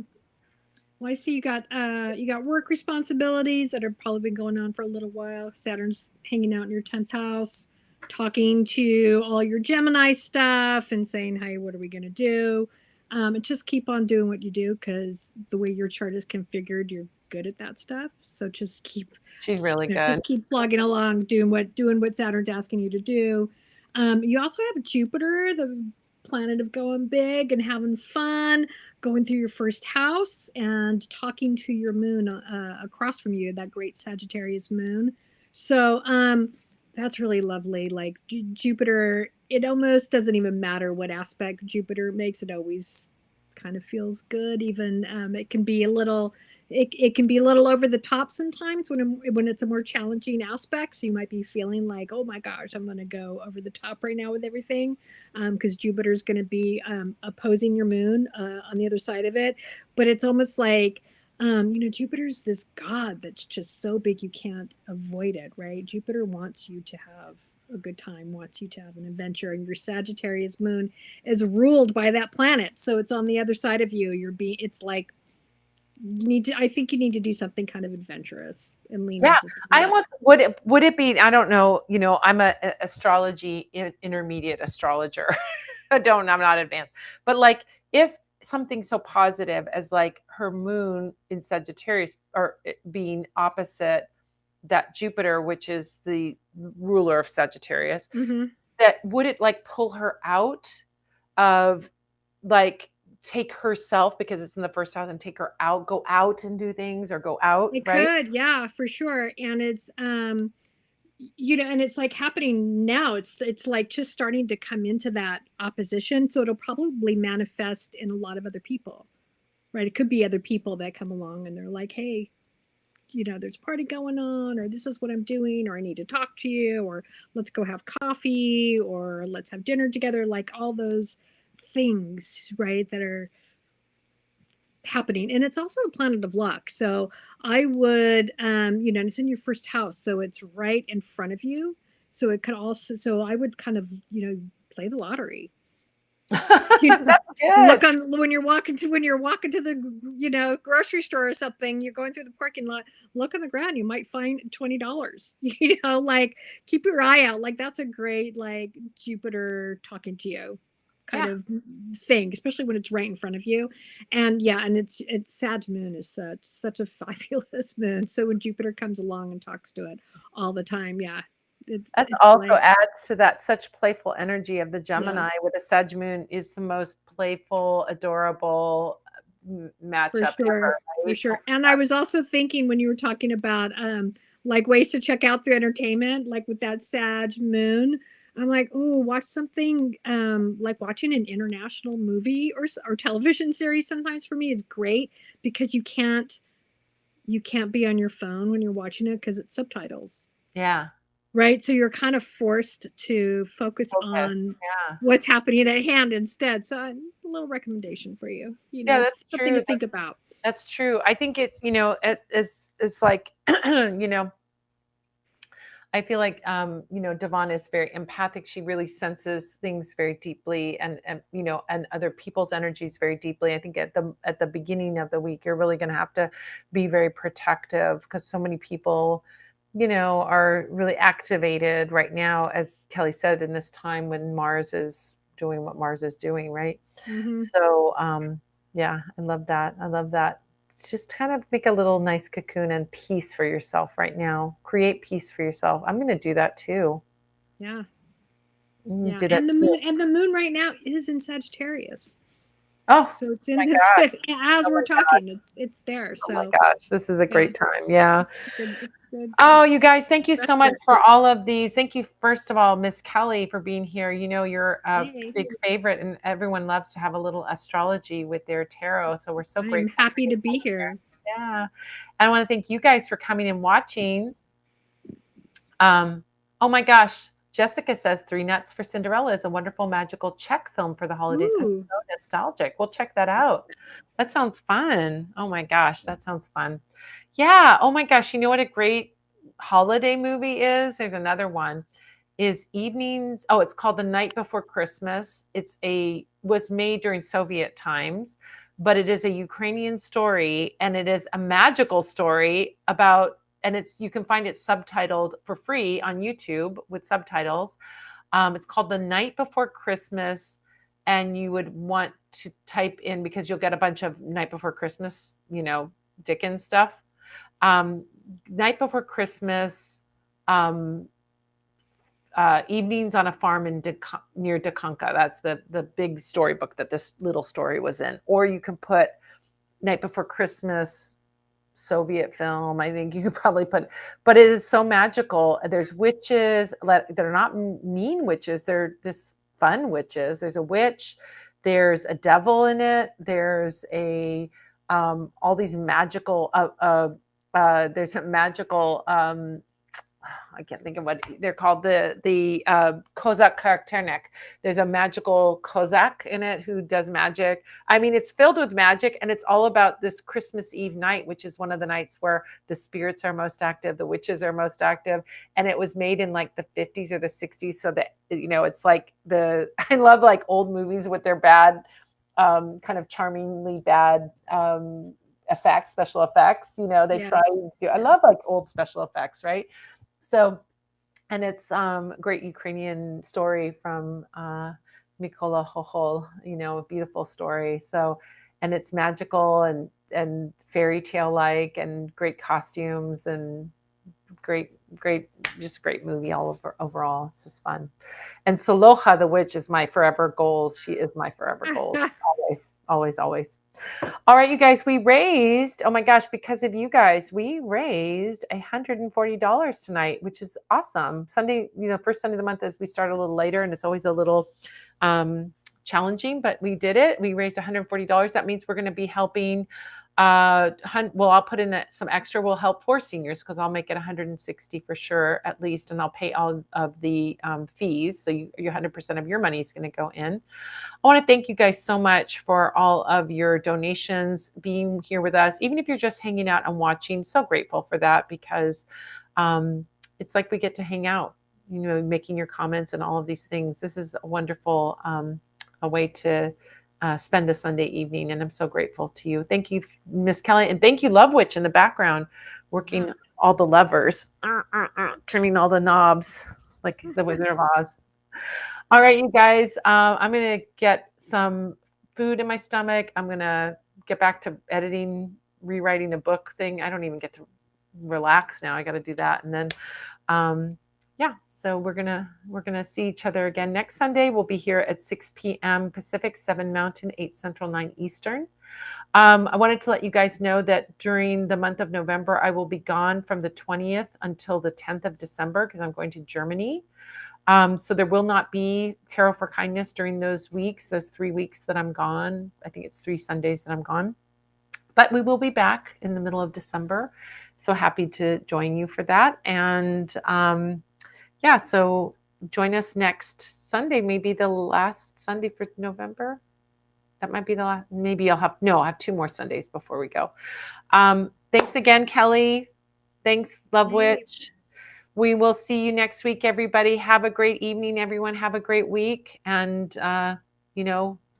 Well, I see you got work responsibilities that have probably been going on for a little while. Saturn's hanging out in your 10th house, talking to all your Gemini stuff and saying, "Hey, what are we gonna do?" And just keep on doing what you do because the way your chart is configured, you're good at that stuff. So just keep, She's really good. just keep plugging along, doing what Saturn's asking you to do. You also have Jupiter, the planet of going big and having fun, going through your first house and talking to your moon across from you, that great Sagittarius moon. So that's really lovely. Like Jupiter, it almost doesn't even matter what aspect Jupiter makes, it always kind of feels good. Even it can be a little, it can be a little over the top sometimes when it's a more challenging aspect. So you might be feeling like, oh my gosh, I'm going to go over the top right now with everything, because Jupiter is going to be opposing your moon on the other side of it. But it's almost like, Jupiter's this god that's just so big you can't avoid it, right? Jupiter wants you to have a good time, wants you to have an adventure, and your Sagittarius moon is ruled by that planet, so it's on the other side of you. It's like you need to. I think you need to do something kind of adventurous and lean Yeah, into some of I that. almost would it be? I don't know. I'm a astrology intermediate astrologer. I'm not advanced, but like if something so positive as like her moon in Sagittarius or being opposite that Jupiter, which is the ruler of Sagittarius, Mm-hmm. that would it like pull her out of like take herself because it's in the first house and take her out, go out and do things or go out, It right? could, yeah, for sure. And it's and it's like happening now. It's like just starting to come into that opposition. So it'll probably manifest in a lot of other people, right? It could be other people that come along and they're like, hey, there's a party going on, or this is what I'm doing, or I need to talk to you, or let's go have coffee, or let's have dinner together. Like all those things, right, that are happening. And it's also the planet of luck. So I would, and it's in your first house, so it's right in front of you. So it could also, so I would kind of, play the lottery. You know, That's look good. on when you're walking to the grocery store or something. You're going through the parking lot. Look on the ground. You might find $20. Like keep your eye out. Like that's a great like Jupiter talking to you kind Yeah. of thing, especially when it's right in front of you. And yeah, and it's Sag moon is such a fabulous moon. So when Jupiter comes along and talks to it all the time, yeah, That it's also like adds to that such playful energy of the yeah. Gemini with a Sag moon is the most playful, adorable For matchup sure, ever, for right? Oh sure. And my I gosh. was also thinking when you were talking about like ways to check out through entertainment, like with that Sag moon, I'm like, oh, watch something like watching an international movie or television series sometimes for me is great because you can't be on your phone when you're watching it because it's subtitles. Yeah. Right? So you're kind of forced to focus Focus. on Yeah. what's happening at hand instead. So a little recommendation for you. Yeah, It's that's something to true. think about. That's true. I think it's, it's like, I feel like, Devon is very empathic. She really senses things very deeply, and other people's energies very deeply. I think at the beginning of the week, you're really going to have to be very protective because so many people, are really activated right now, as Kelly said, in this time when Mars is doing what Mars is doing, right? Hmm. So, yeah, I love that. I love that. Just kind of make a little nice cocoon and peace for yourself right now. Create peace for yourself. I'm going to do that too. Yeah. I'm going to Yeah. do that And the too. moon right now is in Sagittarius. Oh So it's in my this gosh. as Oh we're my talking, gosh. it's there. Oh my So gosh. This is a yeah, great time. Yeah. it's good Oh, you guys, thank you so much reminder. for all of these. Thank you, first of all, Miss Kelly, for being here. You're a Hey, big favorite, and everyone loves to have a little astrology with their tarot. So we're so I'm grateful for happy you to be coming here. here. Yeah. I want to thank you guys for coming and watching. Oh my gosh. Jessica says Three Nuts for Cinderella is a wonderful magical Czech film for the holidays. I'm Ooh, so nostalgic. We'll check that out. That sounds fun. Oh my gosh, that sounds fun. Yeah. Oh my gosh. You know what a great holiday movie is? There's another one. Is Evenings. Oh, it's called The Night Before Christmas. Was made during Soviet times, but it is a Ukrainian story and it is a magical story about, and you can find it subtitled for free on YouTube with subtitles. It's called The Night Before Christmas, and you would want to type in, because you'll get a bunch of Night Before Christmas, Dickens stuff. Um, Night Before Christmas, um, Evenings on a Farm near Dekanka. That's the big storybook that this little story was in. Or you can put Night Before Christmas Soviet film. I think you could probably put, but it is so magical. There's witches. They're not mean witches. They're just fun witches. There's a witch. There's a devil in it. There's all these magical. There's a magical. I can't think of what they're called. The Kozak Karakternik. There's a magical Kozak in it who does magic. I mean, it's filled with magic, and it's all about this Christmas Eve night, which is one of the nights where the spirits are most active, the witches are most active, and it was made in like the 50s or the 60s. So that it's like I love like old movies with their bad, kind of charmingly bad. Effects, special effects, they try yes, to. I yes, love like old special effects, right? So, and it's great Ukrainian story from Mikola Hohol, a beautiful story. So, and it's magical and fairy tale like, and great costumes, and great, just great movie overall. It's just fun. And Soloja the witch is my forever goals. She is my forever goals. Always, always, always. All right, you guys, we raised, oh my gosh, because of you guys, we raised $140 tonight, which is awesome. Sunday, first Sunday of the month, is we start a little later, and it's always a little challenging, but we did it. We raised $140. That means we're going to be helping Well, I'll put in some extra will help for seniors because I'll make it 160 for sure at least, and I'll pay all of the fees. So your 100% of your money is going to go in. I want to thank you guys so much for all of your donations, being here with us, even if you're just hanging out and watching. So grateful for that because um, it's like we get to hang out, making your comments and all of these things. This is a wonderful a way to spend a Sunday evening, and I'm so grateful to you. Thank you, Miss Kelly, and thank you, Love Witch, in the background, working all the levers, turning all the knobs like the Wizard of Oz. All right, you guys, I'm going to get some food in my stomach. I'm going to get back to editing, rewriting the book thing. I don't even get to relax now. I got to do that. And then, yeah, so we're going to see each other again next Sunday. We'll be here at 6 p.m. Pacific, 7 Mountain, 8 Central, 9 Eastern. I wanted to let you guys know that during the month of November, I will be gone from the 20th until the 10th of December because I'm going to Germany. So there will not be Tarot for Kindness during those weeks, those 3 weeks that I'm gone. I think it's 3 Sundays that I'm gone. But we will be back in the middle of December. So happy to join you for that. And yeah, so join us next Sunday, maybe the last Sunday for November. That might be the last. Maybe I have 2 more Sundays before we go. Thanks again, Kelly. Thanks, Love Witch. We will see you next week, everybody. Have a great evening, everyone. Have a great week. And,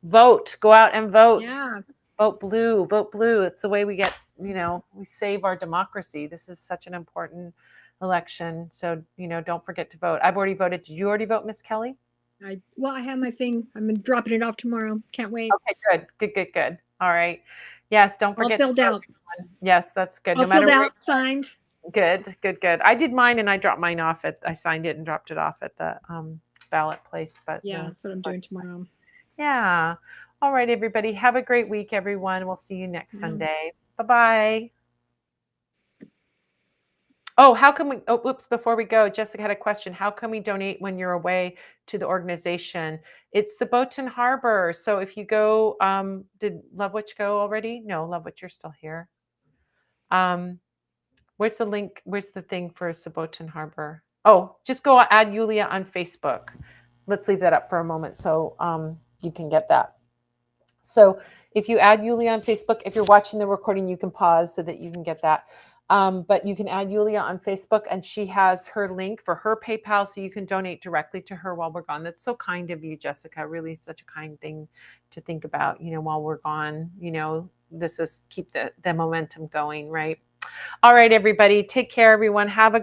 vote. Go out and vote. Yeah. Vote blue. Vote blue. It's the way we get, we save our democracy. This is such an important election. So, don't forget to vote. I've already voted. Did you already vote, Miss Kelly? I have my thing. I'm dropping it off tomorrow. Can't wait. Okay, good. All right. Yes, don't forget to vote. All filled out. Yes, that's good. All no matter filled where out, signed. Good. I did mine and I dropped mine off I signed it and dropped it off at the ballot place. But yeah, that's what I'm doing tomorrow. Yeah. All right, everybody. Have a great week, everyone. We'll see you next Sunday. Bye-bye. Oh, how can we, whoops, before we go, Jessica had a question. How can we donate when you're away to the organization? It's Saboten Harbor. So if you go, did Love Witch go already? No, Love Witch, you're still here. Where's the link? Where's the thing for Saboten Harbor? Oh, just go add Yulia on Facebook. Let's leave that up for a moment so you can get that. So if you add Yulia on Facebook, if you're watching the recording, you can pause so that you can get that. But you can add Yulia on Facebook, and she has her link for her PayPal, so you can donate directly to her while we're gone. That's so kind of you, Jessica. Really such a kind thing to think about, while we're gone. This is keep the momentum going, right? All right, everybody. Take care, everyone. Have a